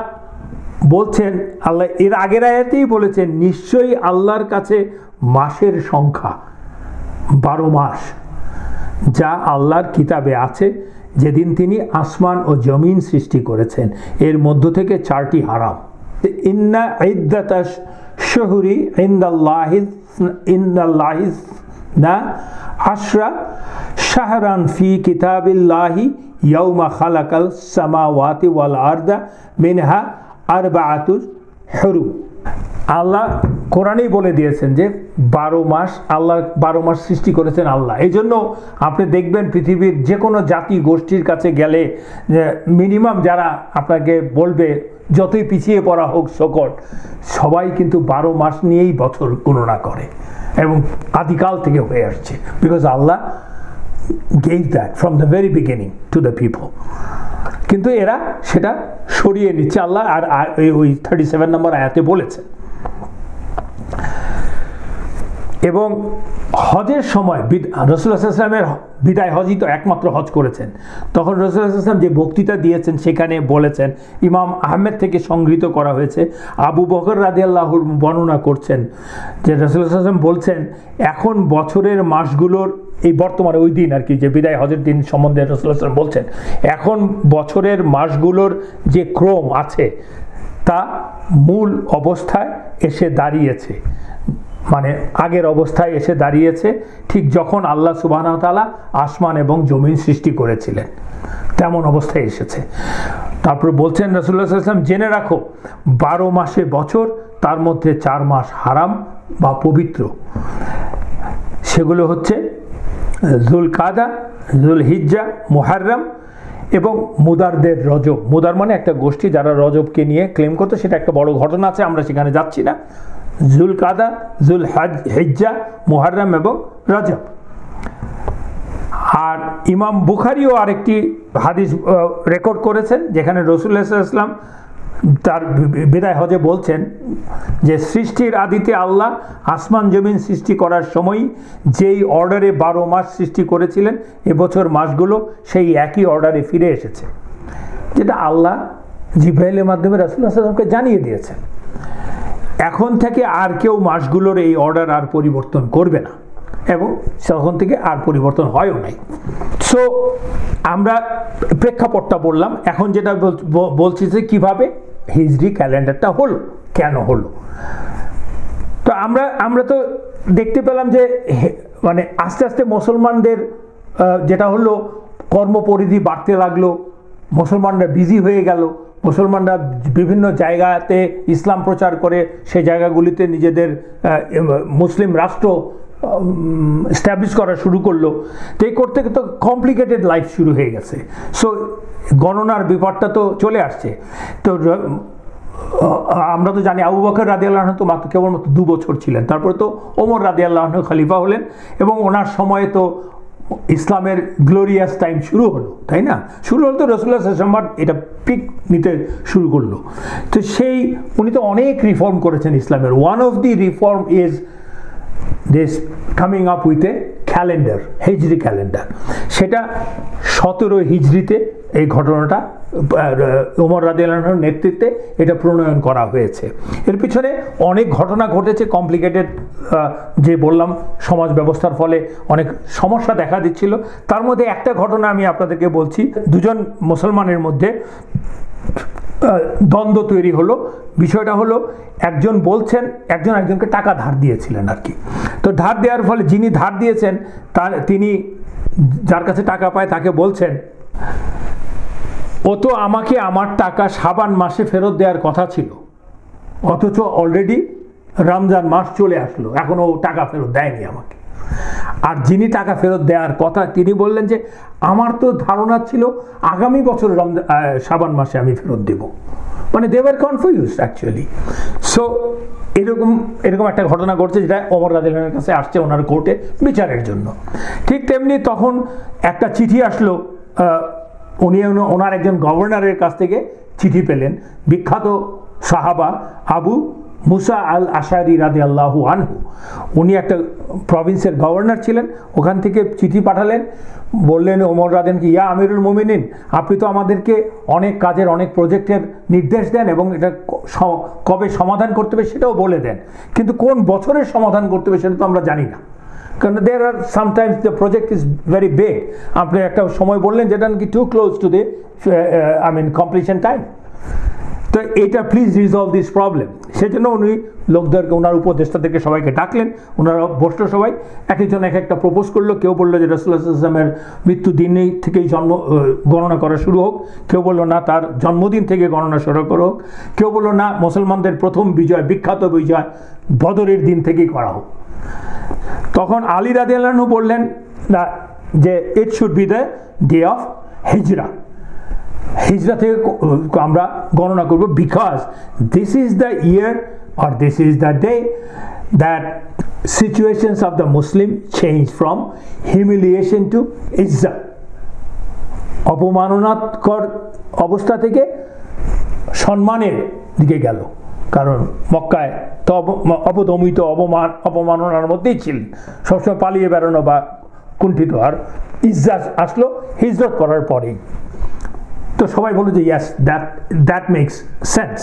বলছেন, আল্লাহ এর আগের আয়াতেই বলেছেন, নিশ্চয়ই আল্লাহর কাছে মাসের সংখ্যা 12 মাস, যা আল্লাহর কিতাবে আছে, যেদিন তিনি আসমান ও জমিন সৃষ্টি করেছেন, এর মধ্য থেকে 4টি হারাম। ইন্না ইদ্দাতাশ শুহুরি ইনদাল্লাহি না আশরা শাহরান ফি কিতাবিল্লাহি ইয়াউমা খালাকাল সামাওয়াতি ওয়াল আরদা মিনহা আরবাআতুল হুরুম। আল্লাহ কোরআনেই বলে দিয়েছেন যে 12 মাস, আল্লাহ 12 মাস সৃষ্টি করেছেন আল্লাহ। এই জন্য আপনি দেখবেন পৃথিবীর যে কোনো জাতি গোষ্ঠীর কাছে গেলে মিনিমাম যারা আপনাকে বলবে, যতই পিছিয়ে পড়া হোক শকট, সবাই কিন্তু 12 মাস নিয়েই বছর গণনা করে এবং আদিকাল থেকে হয়ে আসছে, because Allah gave that from the very beginning to the people. কিন্তু এরা সেটা সরিয়ে নিচ্ছে আল্লাহ, আর ওই 37 নম্বর আয়াতে বলেছে। এবং হজের সময় রাসূলুল্লাহ সাল্লাল্লাহু আলাইহি ওয়াসাল্লামের বিদায় হজই তো একমাত্র হজ করেছেন, তখন রাসূলুল্লাহ সাল্লাল্লাহু আলাইহি ওয়াসাল্লাম যে বক্তৃতা দিয়েছেন সেখানে বলেছেন, ইমাম আহমেদ থেকে সংগৃহীত করা হয়েছে, আবু বকর রাদিয়াল্লাহু আনহু বর্ণনা করছেন যে রাসূলুল্লাহ সাল্লাল্লাহু আলাইহি ওয়াসাল্লাম বলছেন, এখন বছরের মাসগুলোর এই বর্তমানে ওই দিন আর কি, যে বিদায় হজের দিন সম্বন্ধে রাসূলুল্লাহ সাল্লাল্লাহু আলাইহি ওয়াসাল্লাম বলছেন, এখন বছরের মাসগুলোর যে ক্রম আছে তা মূল অবস্থায় এসে দাঁড়িয়েছে, মানে আগের অবস্থায় এসে দাঁড়িয়েছে, ঠিক যখন আল্লাহ সুবহানাহু ওয়া তাআলা আসমান এবং জমিন সৃষ্টি করেছিলেন তেমন অবস্থায় এসেছে। তারপর বলছেন রাসূলুল্লাহ সাল্লাল্লাহু আলাইহি ওয়াসাল্লাম, জেনে রাখো 12 মাসে বছর, তার মধ্যে 4 মাস হারাম বা পবিত্র, সেগুলো হচ্ছে যুলকাদা, যুলহিজ্জা, মুহররম এবং মুদারদের রজব। মুদার মানে একটা গোষ্ঠী যারা রজবকে নিয়ে ক্লেম করতো, সেটা একটা বড় ঘটনা আছে, আমরা সেখানে যাচ্ছি না। যুলকাদা, যুলহিজ্জা, মুহররম এবং রজব। আর ইমাম বুখারীও আরেকটি হাদিস রেকর্ড করেছেন, যেখানে রাসূলুল্লাহ সাল্লাল্লাহু আলাইহি ওয়াসাল্লাম তার বিদায় হজে বলছেন যে সৃষ্টির আদিতে আল্লাহ আসমান জমিন সৃষ্টি করার সময় যেই অর্ডারে 12 মাস সৃষ্টি করেছিলেন, এবছর মাসগুলো সেই একই অর্ডারে ফিরে এসেছে। যেটা আল্লাহ জিব্রাইলের মাধ্যমে রাসূলুল্লাহ সাল্লাল্লাহু আলাইহি ওয়াসাল্লামকে জানিয়ে দিয়েছেন। এখন থেকে আর কেউ মাসগুলোর এই অর্ডার আর পরিবর্তন করবে না, এবং তখন থেকে আর পরিবর্তন হয়ও নাই। সো আমরা প্রেক্ষাপটটা বললাম, এখন যেটা বলছি যে কীভাবে হিজরি ক্যালেন্ডারটা হলো, কেন হলো। তো আমরা তো দেখতে পেলাম যে মানে আস্তে আস্তে মুসলমানদের যেটা হলো কর্মপরিধি বাড়তে লাগলো, মুসলমানরা বিজি হয়ে গেল, মুসলমানরা বিভিন্ন জায়গাতে ইসলাম প্রচার করে সেই জায়গাগুলিতে নিজেদের মুসলিম রাষ্ট্র এস্টাবলিশ করা শুরু করলো। তো এই করতে তো কমপ্লিকেটেড লাইফ শুরু হয়ে গেছে। সো গণনার ব্যাপারটা তো চলে আসছে। তো আমরা তো জানি আবু বকর রাদিয়াল্লাহু আনহু তো মাত্র কেবলমাত্র 2 বছর ছিলেন, তারপরে তো ওমর রাদিয়াল্লাহু আনহু খলিফা হলেন, এবং ওনার সময়ে তো ইসলামের গ্লোরিয়াস টাইম শুরু হলো, তাই না? শুরু হলো তো রাসূলুল্লাহ সাল্লাল্লাহু আলাইহি ওয়াসাল্লাম এটা পিক নিতে শুরু করলো। তো সেই উনি তো অনেক রিফর্ম করেছেন ইসলামের। One of the reform is this coming up with a calendar, হিজরি ক্যালেন্ডার। সেটা 17 হিজরিতে এই ঘটনাটা ওমর রাদিয়াল্লাহু আনহুর নেতৃত্বে এটা প্রণয়ন করা হয়েছে। এর পিছনে অনেক ঘটনা ঘটেছে, কমপ্লিকেটেড যে বললাম সমাজ ব্যবস্থার ফলে অনেক সমস্যা দেখা দিচ্ছিল। তার মধ্যে একটা ঘটনা আমি আপনাদেরকে বলছি। দুজন মুসলমানের মধ্যে দ্বন্দ্ব তৈরি হলো। বিষয়টা হলো একজন বলছেন একজন একজনকে টাকা ধার দিয়েছিলেন আর কি। তো ধার দেওয়ার ফলে যিনি ধার দিয়েছেন তিনি যার কাছে টাকা পায় তাকে বলছেন, ও তো আমাকে আমার টাকা শাবান মাসে ফেরত দেওয়ার কথা ছিল, অথচ অলরেডি রমজান মাস চলে আসলো, এখনো টাকা ফেরত দেয়নি আমাকে। আর যিনি টাকা ফেরত দেওয়ার কথা তিনি বললেন যে আমার তো ধারণা ছিল আগামী বছর শাবান মাসে আমি ফেরত দেব। মানে they were confused actually. So এরকম একটা ঘটনা ঘটছে যেটা ওমর রাদিয়াল্লাহু আনহুর কাছে আসছে ওনার কোর্টে বিচারের জন্য। ঠিক তেমনি তখন একটা চিঠি আসলো, উনি ওনার একজন গভর্নরের কাছ থেকে চিঠি পেলেন, বিখ্যাত সাহাবা আবু মুসা আল আশারি রাদিয়াল্লাহু আনহু। উনি একটা প্রভিন্সের গভর্নর ছিলেন, ওখান থেকে চিঠি পাঠালেন, বললেন ওমর রাদিয়াল্লাহু ইয়া আমিরুল মুমিনিন, আপনি তো আমাদেরকে অনেক কাজের অনেক প্রজেক্টের নির্দেশ দেন এবং এটা কবে সমাধান করতে হবে সেটাও বলে দেন, কিন্তু কোন বছরের সমাধান করতে হবে সেটা তো আমরা জানি না, কারণ there are sometimes the project is very big. আপনি একটা সময় বললেন যেটা নাকি to close to the completion time. তো এইটা প্লিজ রিজলভ দিস প্রবলেম। সেজন্য উনি লোকদেরকে ওনার উপদেষ্টাদেরকে সবাইকে ডাকলেন, ওনারা বসলো সবাই, এক একজন এক একটা প্রপোজ করলো। কেউ বললো যে রাসূলুল্লাহ সাল্লাল্লাহু আলাইহি ওয়াসাল্লামের মৃত্যু দিনেই থেকেই গণনা করা শুরু হোক, কেউ বললো না তার জন্মদিন থেকে গণনা শুরু করা হোক, কেউ বললো না মুসলমানদের প্রথম বিজয়, বিখ্যাত বিজয় বদরের দিন থেকেই করা হোক। তখন আলী রাদিয়াল্লাহু আনহু বললেন না, যে it should be the day of হিজরা, হিজরা থেকে আমরা গণনা করব, because this is the year or this is the day that situations of the Muslim change from humiliation to izzah, অপমাননাকর অবস্থা থেকে সম্মানের দিকে গেল। কারণ মক্কায় তো অপদমিত অপমাননার মধ্যেই ছিলেন, সবসময় পালিয়ে বেড়ানো বা কুণ্ঠিত, আর ইজ্জাত আসলো হিজরত করার পরেই। তো সবাই বলল যে ইয়াস, দ্যাট মেক্স সেন্স।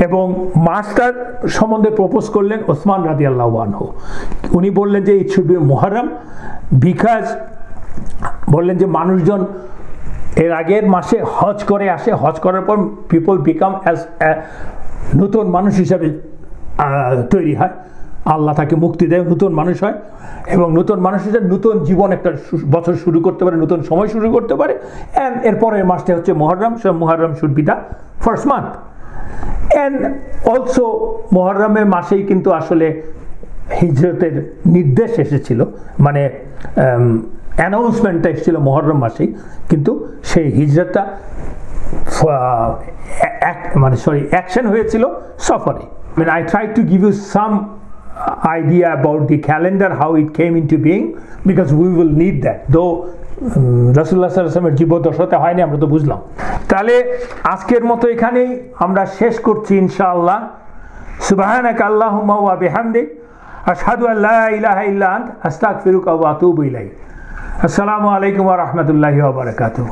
এবং মাসটার সম্বন্ধে প্রপোজ করলেন ওসমান রাদিয়াল্লাহু আনহু। উনি বললেন যে it should B Muharram, because বললেন যে মানুষজন এর আগের মাসে হজ করে আসে, হজ করার পর পিপল বিকাম অ্যাজ নতুন মানুষ হিসাবে তৈরি হয়, আল্লাহ তাকে মুক্তি দেয়, নতুন মানুষ হয়, এবং নতুন মানুষ হিসেবে নতুন জীবন একটা বছর শুরু করতে পারে, নতুন সময় শুরু করতে পারে। অ্যান্ড এরপরের মাসটা হচ্ছে Muharram, so Muharram should be the first month. And also মুহররমের মাসেই কিন্তু আসলে হিজরতের নির্দেশ এসেছিল, মানে অ্যানাউন্সমেন্টটা এসেছিল মুহররম মাসেই, কিন্তু সেই হিজরতটা অ্যাকশন হয়েছিল সফরে। I tried to give you some idea about the calendar, how it came into being, because we will need that, though রাসূলুল্লাহ সাল্লাল্লাহু আলাইহি ওয়াসাল্লামের জীবদ্দশাতে হয়নি, আমরা তো বুঝলাম। তাহলে আজকের মতো এখানেই আমরা শেষ করছি ইনশাআল্লাহ। সুবহানাকা আল্লাহুম্মা ওয়া বিহামদিক, আশহাদু আল লা ইলাহা ইল্লা আনতা, আস্তাগফিরুকা ওয়া আতুবু ইলাইক। আসসালামু আলাইকুম ওয়া রাহমাতুল্লাহি ওয়া বারাকাতুহু।